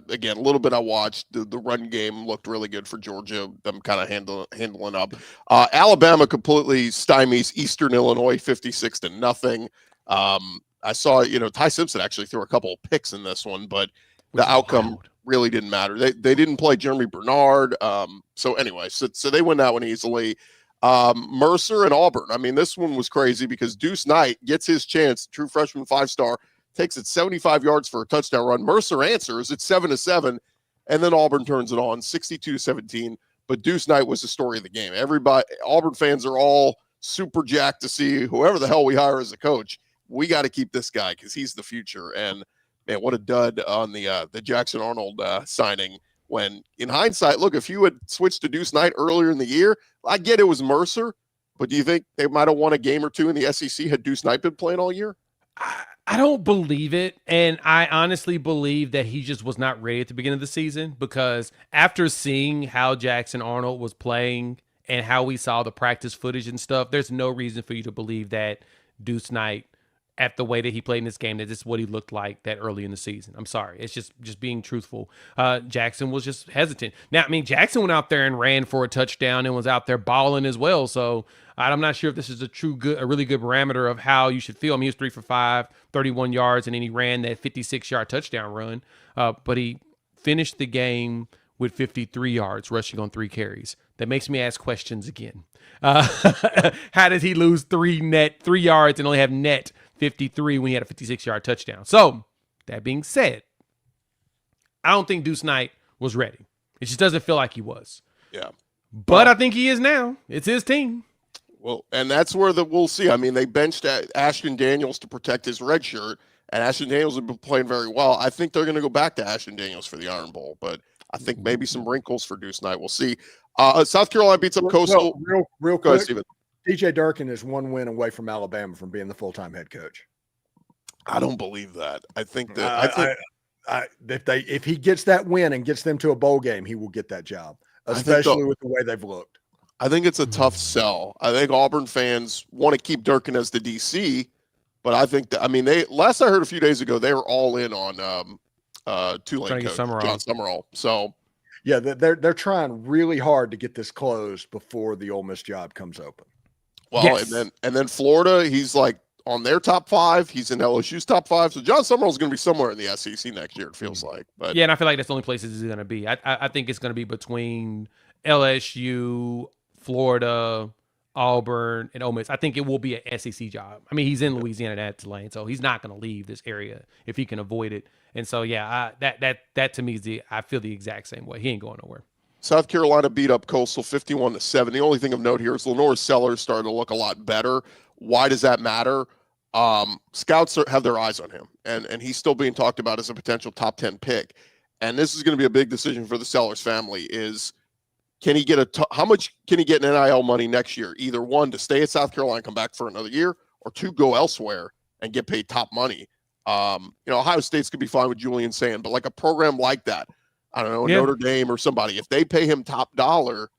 Again, a little bit I watched. The run game looked really good for Georgia. Them kind of handling up. Alabama completely stymies Eastern Illinois 56-0. I saw, Ty Simpson actually threw a couple of picks in this one, but the outcome really didn't matter. They didn't play Jeremy Bernard. So anyway, so they win that one easily. Mercer and Auburn. I mean, this one was crazy because Deuce Knight gets his chance. True freshman 5-star takes it 75 yards for a touchdown run. Mercer answers. It's 7-7, and then Auburn turns it on 62-17. But Deuce Knight was the story of the game. Auburn fans are all super jacked to see whoever the hell we hire as a coach. We got to keep this guy because he's the future. And man, what a dud on the Jackson Arnold signing. When in hindsight, look, if you had switched to Deuce Knight earlier in the year, I get it was Mercer, but do you think they might have won a game or two in the SEC had Deuce Knight been playing all year? I don't believe it. And I honestly believe that he just was not ready at the beginning of the season because after seeing how Jackson Arnold was playing and how we saw the practice footage and stuff, there's no reason for you to believe that Deuce Knight, at the way that he played in this game, that this is what he looked like that early in the season. I'm sorry. It's just being truthful. Jackson was just hesitant. Now, I mean, Jackson went out there and ran for a touchdown and was out there balling as well. So I'm not sure if this is a really good parameter of how you should feel. I mean, he was 3 for 5, 31 yards, and then he ran that 56-yard touchdown run. But he finished the game with 53 yards, rushing on 3 carries. That makes me ask questions again. How did he lose 3 yards and only have net 53 when he had a 56-yard touchdown? So, that being said, I don't think Deuce Knight was ready. It just doesn't feel like he was. Yeah. But I think he is now. It's his team. Well, and that's where we'll see. I mean, they benched Ashton Daniels to protect his red shirt, and Ashton Daniels has been playing very well. I think they're going to go back to Ashton Daniels for the Iron Bowl, but I think maybe some wrinkles for Deuce Knight. We'll see. South Carolina beats up Coastal. Real Go ahead, quick. Steven. DJ Durkin is one win away from Alabama from being the full-time head coach. I don't believe that. I think that if he gets that win and gets them to a bowl game, he will get that job, especially with the way they've looked. I think it's a tough sell. I think Auburn fans want to keep Durkin as the DC, but I think that, I mean, last I heard a few days ago, they were all in on Tulane coach John Summerall. So yeah, they're trying really hard to get this closed before the Ole Miss job comes open. Well, yes. and then Florida, he's like on their top 5. He's in LSU's top 5. So John Summerall is going to be somewhere in the SEC next year, it feels like. But yeah, and I feel like that's the only places he's going to be. I think it's going to be between LSU, Florida, Auburn, and Ole Miss. I think it will be an SEC job. I mean, he's in Louisiana at Tulane, so he's not going to leave this area if he can avoid it. And so, yeah, that to me is I feel the exact same way. He ain't going nowhere. South Carolina beat up Coastal 51-7. The only thing of note here is LaNorris Sellers started to look a lot better. Why does that matter? Scouts have their eyes on him, and he's still being talked about as a potential top 10 pick. And this is going to be a big decision for the Sellers family is, can he get how much can he get in NIL money next year? Either one, to stay at South Carolina, come back for another year, or 2, go elsewhere and get paid top money. Ohio State's could be fine with Julian Sand, but like a program like that, I don't know, Notre Dame or somebody, if they pay him top dollar,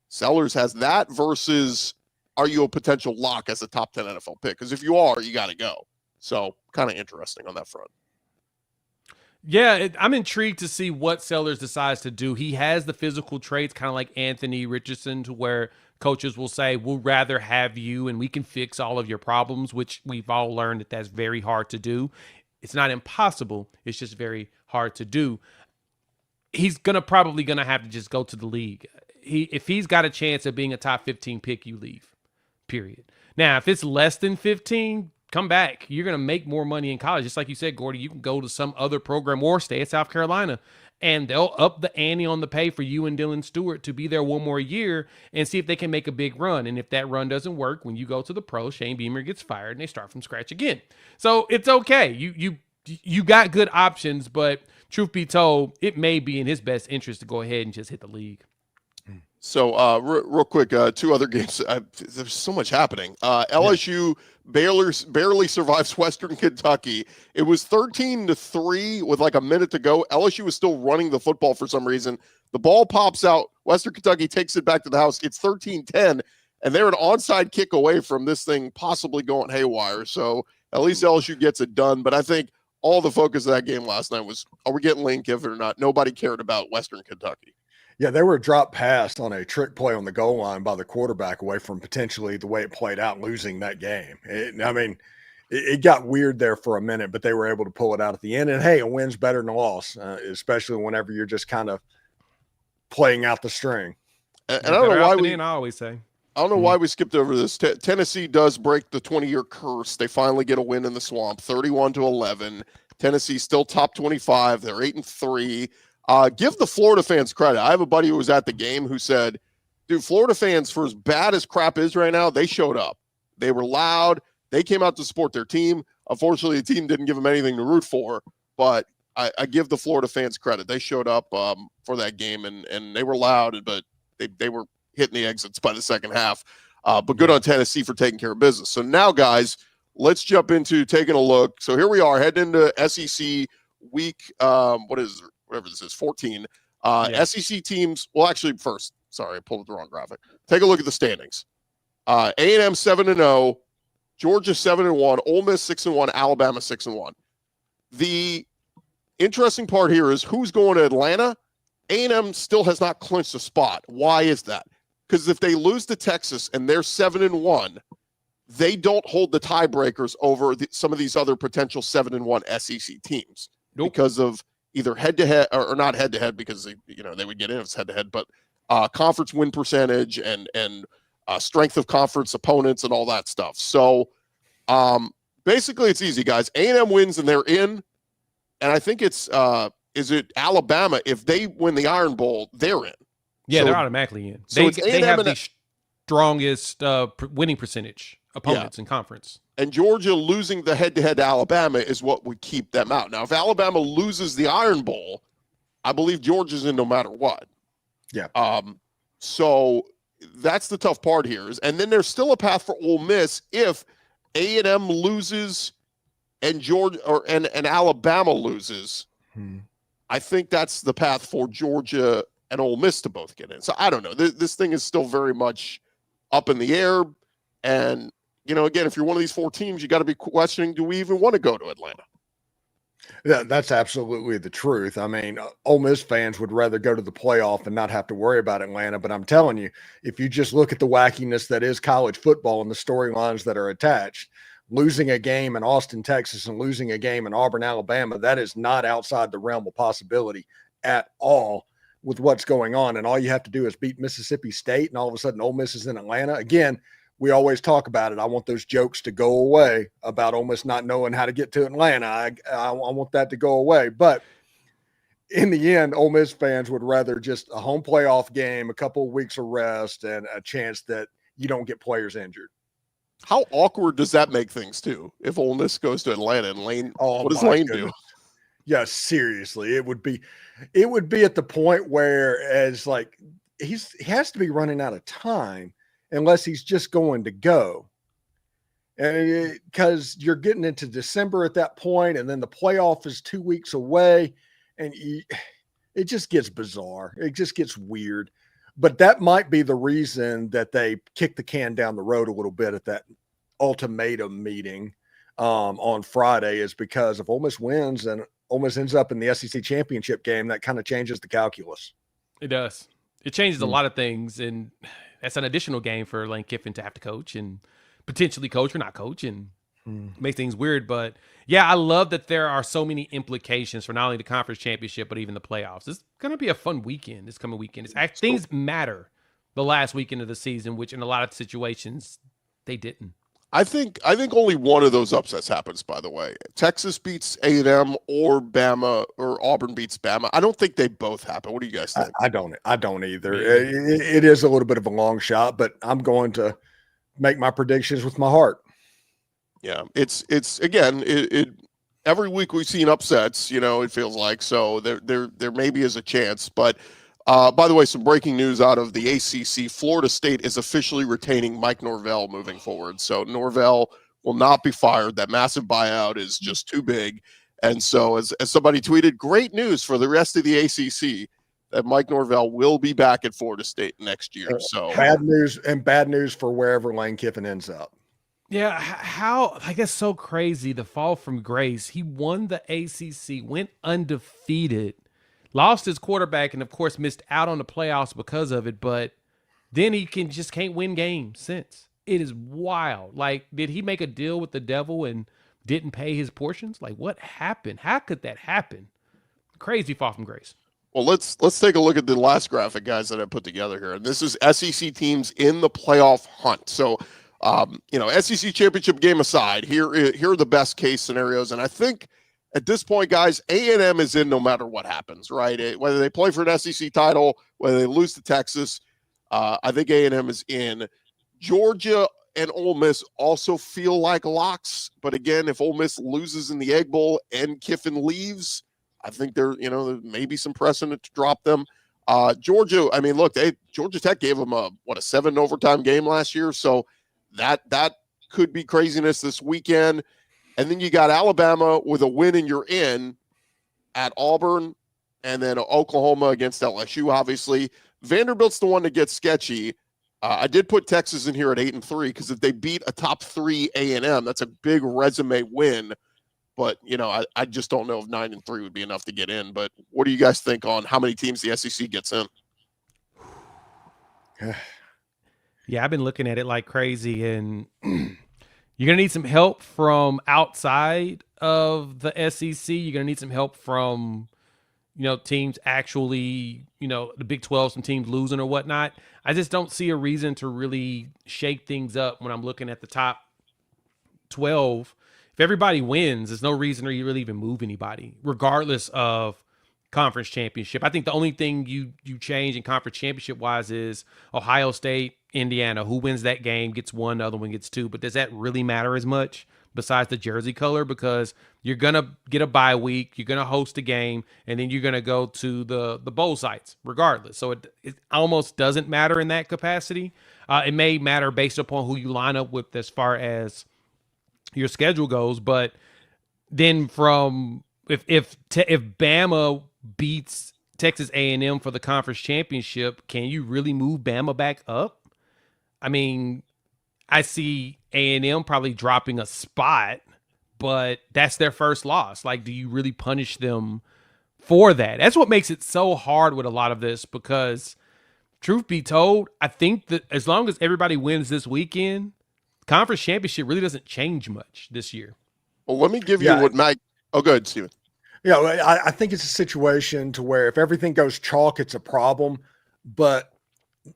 Sellers has that versus, are you a potential lock as a top 10 NFL pick? Because if you are, you got to go. So kind of interesting on that front. Yeah, I'm intrigued to see what Sellers decides to do. He has the physical traits, kind of like Anthony Richardson, to where coaches will say, we'll rather have you and we can fix all of your problems, which we've all learned that that's very hard to do. It's not impossible. It's just very hard to do. He's probably going to have to just go to the league. If he's got a chance of being a top 15 pick, you leave, period. Now, if it's less than 15, come back. You're going to make more money in college. Just like you said, Gordy, you can go to some other program or stay at South Carolina, and they'll up the ante on the pay for you and Dylan Stewart to be there one more year and see if they can make a big run. And if that run doesn't work, when you go to the pro, Shane Beamer gets fired and they start from scratch again. So it's okay. You got good options, but truth be told, it may be in his best interest to go ahead and just hit the league. So real quick, 2 other games. There's so much happening. LSU barely survives Western Kentucky. It was 13-3 with like a minute to go. LSU was still running the football for some reason. The ball pops out. Western Kentucky takes it back to the house. It's 13-10, and they're an onside kick away from this thing possibly going haywire. So at least LSU gets it done. But I think all the focus of that game last night was, are we getting Lane Kiffin or not? Nobody cared about Western Kentucky. Yeah, they were dropped pass on a trick play on the goal line by the quarterback away from potentially the way it played out, losing that game. It got weird there for a minute, but they were able to pull it out at the end. And, hey, a win's better than a loss, especially whenever you're just kind of playing out the string. And I don't know why I always say. I don't know why we skipped over this. Tennessee does break the 20-year curse. They finally get a win in the Swamp, 31-11. Tennessee still top 25. They're 8-3. Give the Florida fans credit. I have a buddy who was at the game who said, dude, Florida fans, for as bad as crap is right now, they showed up. They were loud. They came out to support their team. Unfortunately, the team didn't give them anything to root for, but I give the Florida fans credit. They showed up for that game, and they were loud, but they were hitting the exits by the second half. But good on Tennessee for taking care of business. So now, guys, let's jump into taking a look. So here we are, heading into SEC week, whatever this is, 14. SEC teams, well, actually, first, sorry, I pulled up the wrong graphic. Take a look at the standings. A&M 7-0, Georgia 7-1, Ole Miss 6-1, Alabama 6-1. The interesting part here is who's going to Atlanta. A&M still has not clinched a spot. Why is that? Because if they lose to Texas and they're 7-1, they don't hold the tiebreakers over some of these other potential 7-1 SEC teams. Nope. Because of either head-to-head or not head-to-head, because they would get in if it's head-to-head, but conference win percentage and strength of conference opponents and all that stuff. So basically it's easy, guys. A&M wins and they're in, and I think it's is it Alabama? If they win the Iron Bowl, they're in. Yeah, so, they're automatically in. So they have the strongest winning percentage opponents in conference. And Georgia losing the head-to-head to Alabama is what would keep them out. Now, if Alabama loses the Iron Bowl, I believe Georgia's in no matter what. Yeah. So that's the tough part here. And then there's still a path for Ole Miss if A&M loses and Georgia and Alabama loses. I think that's the path for Georgia and Ole Miss to both get in. So I don't know. This thing is still very much up in the air. And, again, if you're one of these 4 teams, you got to be questioning, do we even want to go to Atlanta? Yeah, that's absolutely the truth. I mean, Ole Miss fans would rather go to the playoff and not have to worry about Atlanta. But I'm telling you, if you just look at the wackiness that is college football and the storylines that are attached, losing a game in Austin, Texas, and losing a game in Auburn, Alabama, that is not outside the realm of possibility at all with what's going on. And all you have to do is beat Mississippi State, and all of a sudden Ole Miss is in Atlanta. Again, we always talk about it. I want those jokes to go away about Ole Miss not knowing how to get to Atlanta. I want that to go away. But in the end, Ole Miss fans would rather just a home playoff game, a couple of weeks of rest, and a chance that you don't get players injured. How awkward does that make things too? If Ole Miss goes to Atlanta and Lane, what does Lane do? Yeah, seriously, it would be at the point where he has to be running out of time unless he's just going to go. And because you're getting into December at that point, and then the playoff is 2 weeks away, and it just gets bizarre. It just gets weird. But that might be the reason that they kick the can down the road a little bit at that ultimatum meeting on Friday, is because if Ole Miss wins and Ole Miss ends up in the SEC championship game, that kind of changes the calculus. It does. It changes a lot of things, and that's an additional game for Lane Kiffin to have to coach and potentially coach or not coach, and make things weird. But yeah, I love that there are so many implications for not only the conference championship, but even the playoffs. It's going to be a fun weekend this coming weekend. Things matter the last weekend of the season, which in a lot of situations they didn't. I think only one of those upsets happens, by the way. Texas beats A&M or Bama, or Auburn beats Bama. I don't think they both happen. What do you guys think? I don't either. It is a little bit of a long shot, but I'm going to make my predictions with my heart. Yeah, it's again, every week we've seen upsets, it feels like. So there maybe is a chance. But by the way, some breaking news out of the ACC. Florida State is officially retaining Mike Norvell moving forward. So Norvell will not be fired. That massive buyout is just too big. And so as somebody tweeted, great news for the rest of the ACC that Mike Norvell will be back at Florida State next year. So bad news for wherever Lane Kiffin ends up. Yeah, how, I guess, so crazy, the fall from grace. He won the ACC, went undefeated, lost his quarterback, and of course missed out on the playoffs because of it, but then he just can't win games since. It is wild. Like, did he make a deal with the devil and didn't pay his portions? Like, what happened? How could that happen? Crazy fall from grace. Well, let's take a look at the last graphic, guys, that I put together here. And this is SEC teams in the playoff hunt. So SEC championship game aside, here are the best case scenarios. And I think at this point, guys, A&M is in no matter what happens, right? Whether they play for an SEC title, whether they lose to Texas, I think A&M is in. Georgia and Ole Miss also feel like locks. But again, if Ole Miss loses in the Egg Bowl and Kiffin leaves, I think there may be some precedent to drop them. Georgia, I mean, look, Georgia Tech gave them a 7 overtime game last year. So that could be craziness this weekend. And then you got Alabama with a win and you're in at Auburn, and then Oklahoma against LSU, obviously. Vanderbilt's the one that gets sketchy. I did put Texas in here at 8-3 because if they beat a top 3 A&M, that's a big resume win. But, I just don't know if 9-3 would be enough to get in. But what do you guys think on how many teams the SEC gets in? Yeah, I've been looking at it like crazy, and you're going to need some help from outside of the SEC. You're going to need some help from, teams actually, the Big 12, some teams losing or whatnot. I just don't see a reason to really shake things up when I'm looking at the top 12. If everybody wins, there's no reason to really even move anybody, regardless of conference championship. I think the only thing you change in conference championship wise is Ohio State, Indiana. Who wins that game gets 1, the other one gets 2. But does that really matter as much? besides the jersey color, because you're going to get a bye week, you're going to host a game, and then you're going to go to the bowl sites regardless. So it almost doesn't matter in that capacity. It may matter based upon who you line up with as far as your schedule goes, but then from if Bama beats Texas A&M for the conference championship, can you really move Bama back up? I mean, I see A&M probably dropping a spot, but that's their first loss. Like, do you really punish them for that? That's what makes it so hard with a lot of this, because truth be told, I think that as long as everybody wins this weekend, conference championship really doesn't change much this year. Well, let me give you what Mike. Oh, go ahead, Steven. Yeah, I think it's a situation to where if everything goes chalk, it's a problem, but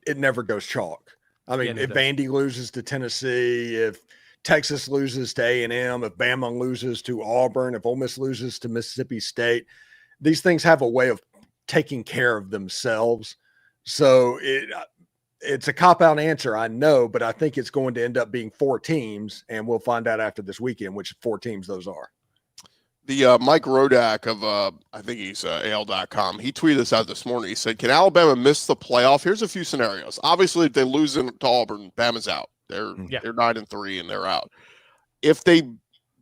it never goes chalk. I mean, if Vandy loses to Tennessee, if Texas loses to A&M, if Bama loses to Auburn, if Ole Miss loses to Mississippi State, these things have a way of taking care of themselves. So it's a cop-out answer, I know, but I think it's going to end up being 4 teams, and we'll find out after this weekend which 4 teams those are. The Mike Rodak of, I think he's AL.com, he tweeted this out this morning. He said, can Alabama miss the playoff? Here's a few scenarios. Obviously, if they lose to Auburn, Bama's out. They're 9-3 and they're out. If they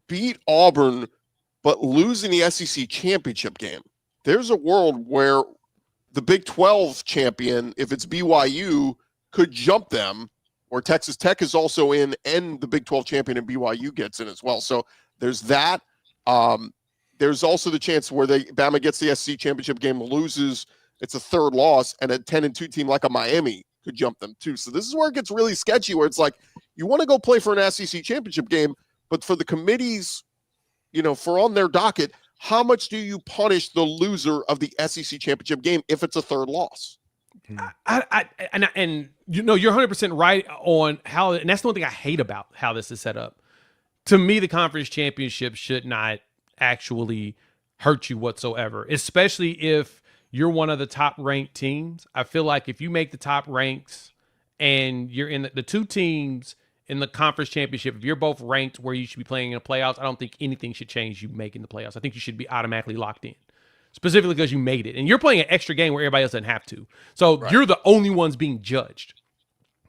beat Auburn but lose in the SEC championship game, there's a world where the Big 12 champion, if it's BYU, could jump them, or Texas Tech is also in, and the Big 12 champion and BYU gets in as well. So there's that. There's also the chance where Bama gets the SEC championship game, loses, it's a third loss, and a 10-2 team like a Miami could jump them too. So this is where it gets really sketchy, where it's like you want to go play for an SEC championship game, but for the committees, for on their docket, how much do you punish the loser of the SEC championship game if it's a third loss? And you're 100% right on how, and that's the one thing I hate about how this is set up. To me, the conference championship should not actually hurt you whatsoever, especially if you're one of the top ranked teams. I feel like if you make the top ranks and you're in the 2 teams in the conference championship, if you're both ranked where you should be playing in the playoffs, I don't think anything should change you making the playoffs. I think you should be automatically locked in, specifically because you made it. And you're playing an extra game where everybody else doesn't have to. So You're the only ones being judged.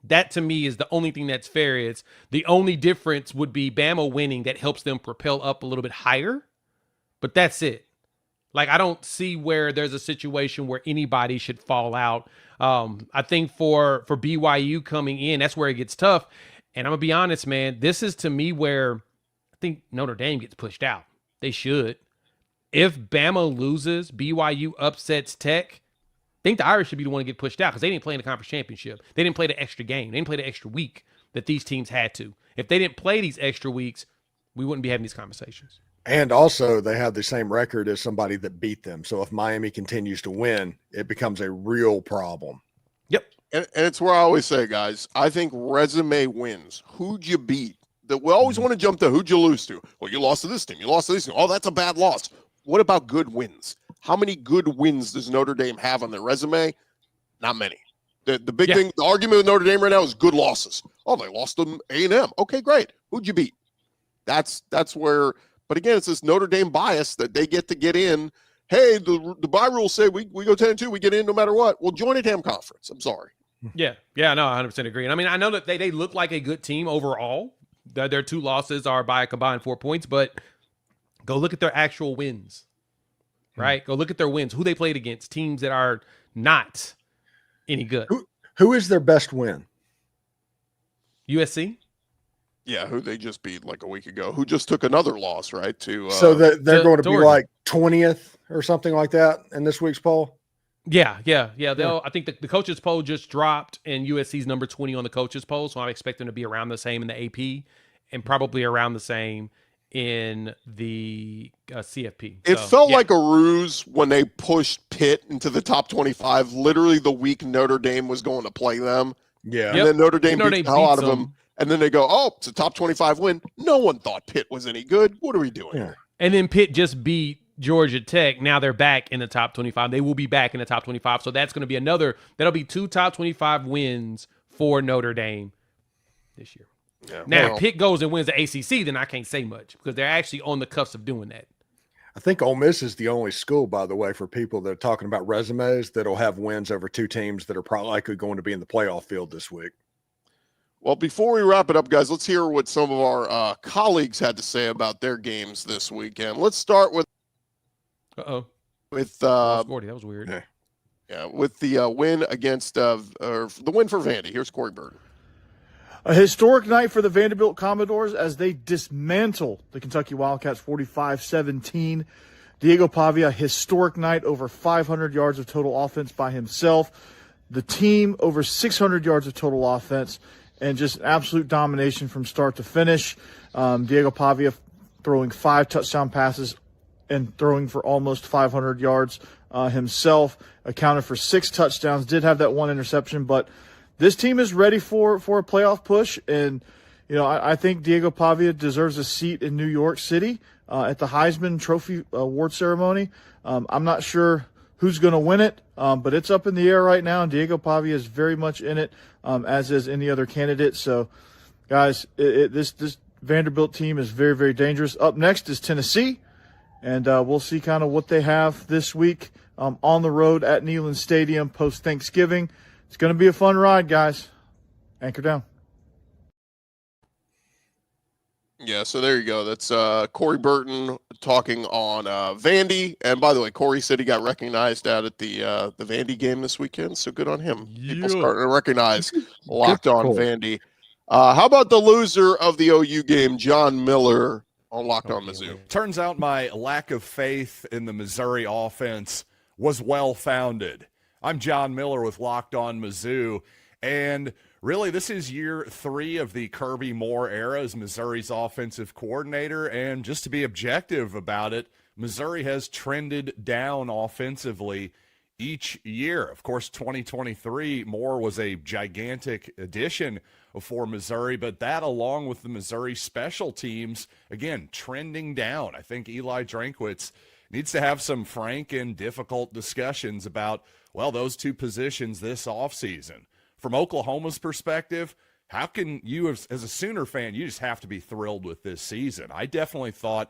That, to me, is the only thing that's fair. Is the only difference would be Bama winning that helps them propel up a little bit higher. But that's it. Like, I don't see where there's a situation where anybody should fall out. I think for BYU coming in, that's where it gets tough. And I'm going to be honest, man, this is to me where I think Notre Dame gets pushed out. They should. If Bama loses, BYU upsets Tech, I think the Irish should be the one to get pushed out because they didn't play in the conference championship. They didn't play the extra game. They didn't play the extra week that these teams had to. If they didn't play these extra weeks, we wouldn't be having these conversations. And also, they have the same record as somebody that beat them. So if Miami continues to win, it becomes a real problem. Yep. And it's where I always say, guys, I think resume wins. Who'd you beat? That we always want to jump to who'd you lose to? Well, you lost to this team. You lost to this team. Oh, that's a bad loss. What about good wins? How many good wins does Notre Dame have on their resume? Not many. The big thing, the argument with Notre Dame right now is good losses. Oh, they lost to A&M. Okay, great. Who'd you beat? That's where. But again, it's this Notre Dame bias that they get to get in. Hey, the bye rules say we go 10-2, we get in no matter what. Well, join a damn conference. I'm sorry. Yeah, no, I 100% agree. And I mean, I know that they look like a good team overall. Their 2 losses are by a combined 4 points, but go look at their actual wins, right? Go look at their wins, who they played against, teams that are not any good. Who is their best win? USC? Yeah, who they just beat like a week ago, who just took another loss, right? So they're going to be Oregon. like 20th or something like that in this week's poll? Yeah. I think the coaches poll just dropped, and USC's number 20 on the coaches poll, so I expect them to be around the same in the AP and probably around the same in the CFP. It felt like a ruse when they pushed Pitt into the top 25, literally the week Notre Dame was going to play them. Yeah. And then Notre Dame beat the hell out of them. them. And then they go, oh, it's a top 25 win. No one thought Pitt was any good. What are we doing here? And then Pitt just beat Georgia Tech. Now they're back in the top 25. They will be back in the top 25. So that's going to be that'll be 2 top 25 wins for Notre Dame this year. Yeah, Now, well, if Pitt goes and wins the ACC, then I can't say much because they're actually on the cusp of doing that. I think Ole Miss is the only school, by the way, for people that are talking about resumes that'll have wins over two teams that are probably likely going to be in the playoff field this week. well, before we wrap it up, guys, let's hear what some of our colleagues had to say about their games this weekend. Let's start with Gordy, that was weird. With the win against or the win for Vandy. Here's Corey Burton. A historic night for the Vanderbilt Commodores as they dismantle the Kentucky Wildcats 45-17. Diego Pavia, historic night, over 500 yards of total offense by himself. The team, over 600 yards of total offense, and just absolute domination from start to finish. Diego Pavia throwing 5 touchdown passes and throwing for almost 500 yards himself. Accounted for 6 touchdowns, did have that 1 interception, but this team is ready for a playoff push, and I think Diego Pavia deserves a seat in New York City at the Heisman Trophy award ceremony. I'm not sure who's going to win it, but it's up in the air right now, and Diego Pavia is very much in it, as is any other candidate. So, guys, this Vanderbilt team is very, very dangerous. Up next is Tennessee, and we'll see kind of what they have this week on the road at Neyland Stadium post-Thanksgiving. It's going to be a fun ride, guys. Anchor down. Yeah, so there you go. That's Corey Burton talking on Vandy. And by the way, Corey said he got recognized out at the Vandy game this weekend, so good on him. People starting to recognize Locked On Vandy. How about the loser of the OU game, John Miller, on Locked On Mizzou? Turns out my lack of faith in the Missouri offense was well-founded. I'm John Miller with Locked On Mizzou, and really this is year 3 of the Kirby Moore era as Missouri's offensive coordinator, and just to be objective about it, Missouri has trended down offensively each year. Of course, 2023, Moore was a gigantic addition for Missouri, but that along with the Missouri special teams, again, trending down. I think Eli Drinkwitz needs to have some frank and difficult discussions about, well, those 2 positions this offseason. From Oklahoma's perspective, how can you, as a Sooner fan, you just have to be thrilled with this season. I definitely thought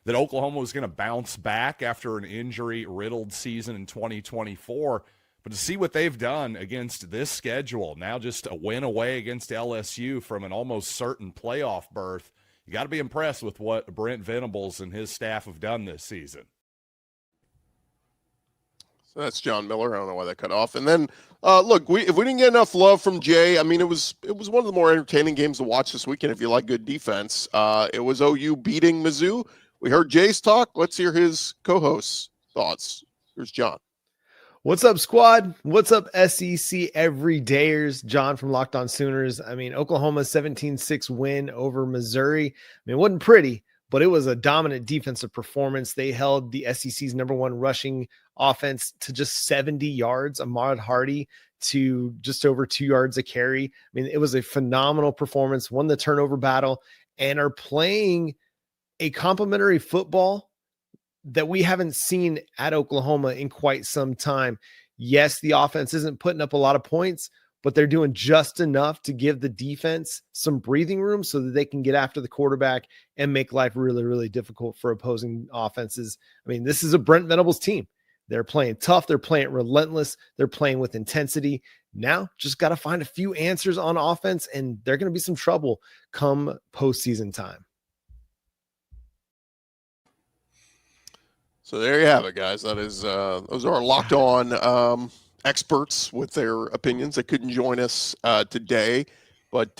that Oklahoma was going to bounce back after an injury-riddled season in 2024, but to see what they've done against this schedule, now just a win away against LSU from an almost certain playoff berth, you got to be impressed with what Brent Venables and his staff have done this season. So that's John Miller. I don't know why that cut off. And then, look, if we didn't get enough love from Jay, I mean, it was one of the more entertaining games to watch this weekend if you like good defense. It was OU beating Mizzou. We heard Jay's talk. Let's hear his co-host's thoughts. Here's John. What's up, squad? What's up, SEC everydayers? John from Locked On Sooners. I mean, Oklahoma's 17-6 win over Missouri. I mean, it wasn't pretty, but it was a dominant defensive performance. They held the SEC's #1 rushing offense to just 70 yards. Ahmad Hardy to just over 2 yards a carry. I mean, it was a phenomenal performance, won the turnover battle, and are playing a complimentary football that we haven't seen at Oklahoma in quite some time. Yes, the offense isn't putting up a lot of points, but they're doing just enough to give the defense some breathing room so that they can get after the quarterback and make life really, really difficult for opposing offenses. I mean, this is a Brent Venables team. They're playing tough. They're playing relentless. They're playing with intensity. Now, just got to find a few answers on offense, and they're going to be some trouble come postseason time. So there you have it, guys. That is those are our Locked On experts with their opinions. They couldn't join us today, but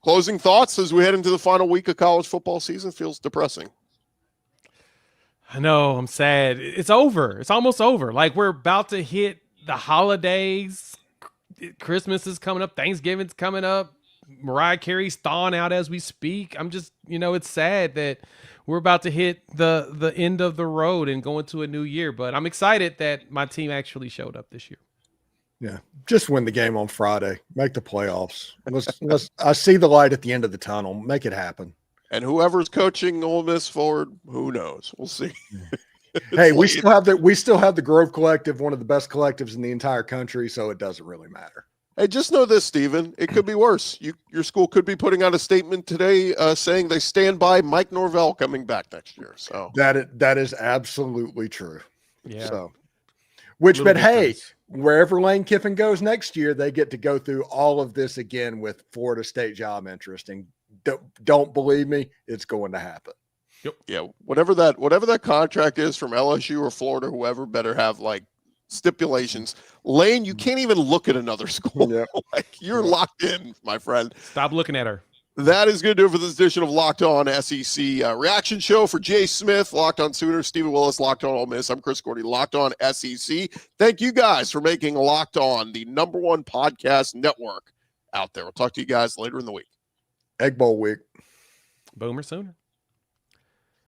closing thoughts as we head into the final week of college football season. Feels depressing. I know, I'm sad. It's over. It's almost over. Like, we're about to hit the holidays. Christmas is coming up. Thanksgiving's coming up. Mariah Carey's thawing out as we speak. I'm just, it's sad that we're about to hit the end of the road and go into a new year. But I'm excited that my team actually showed up this year. Yeah, just win the game on Friday. Make the playoffs. Let's. I see the light at the end of the tunnel. Make it happen. And whoever's coaching Ole Miss forward, who knows? We'll see. Hey, we still have the Grove Collective, one of the best collectives in the entire country, so it doesn't really matter. Hey, just know this, Steven. It could be worse. Your school could be putting out a statement today saying they stand by Mike Norvell coming back next year. So that is absolutely true. Yeah. So, but Little hey, victories. wherever Lane Kiffin goes next year, they get to go through all of this again with Florida State job interest. And don't believe me, it's going to happen. yeah, whatever that contract is from LSU or Florida, whoever, better have like stipulations. Lane, you can't even look at another school. Yeah. Like you're locked in, my friend. Stop looking at her. That is going to do it for this edition of Locked On SEC reaction show. For Jay Smith, Locked On Sooners, Stephen Willis, Locked On Ole Miss. I'm Chris Gordy, Locked On SEC. Thank you guys for making Locked On the #1 podcast network out there. We'll talk to you guys later in the week. Egg Bowl week. Boomer Sooner.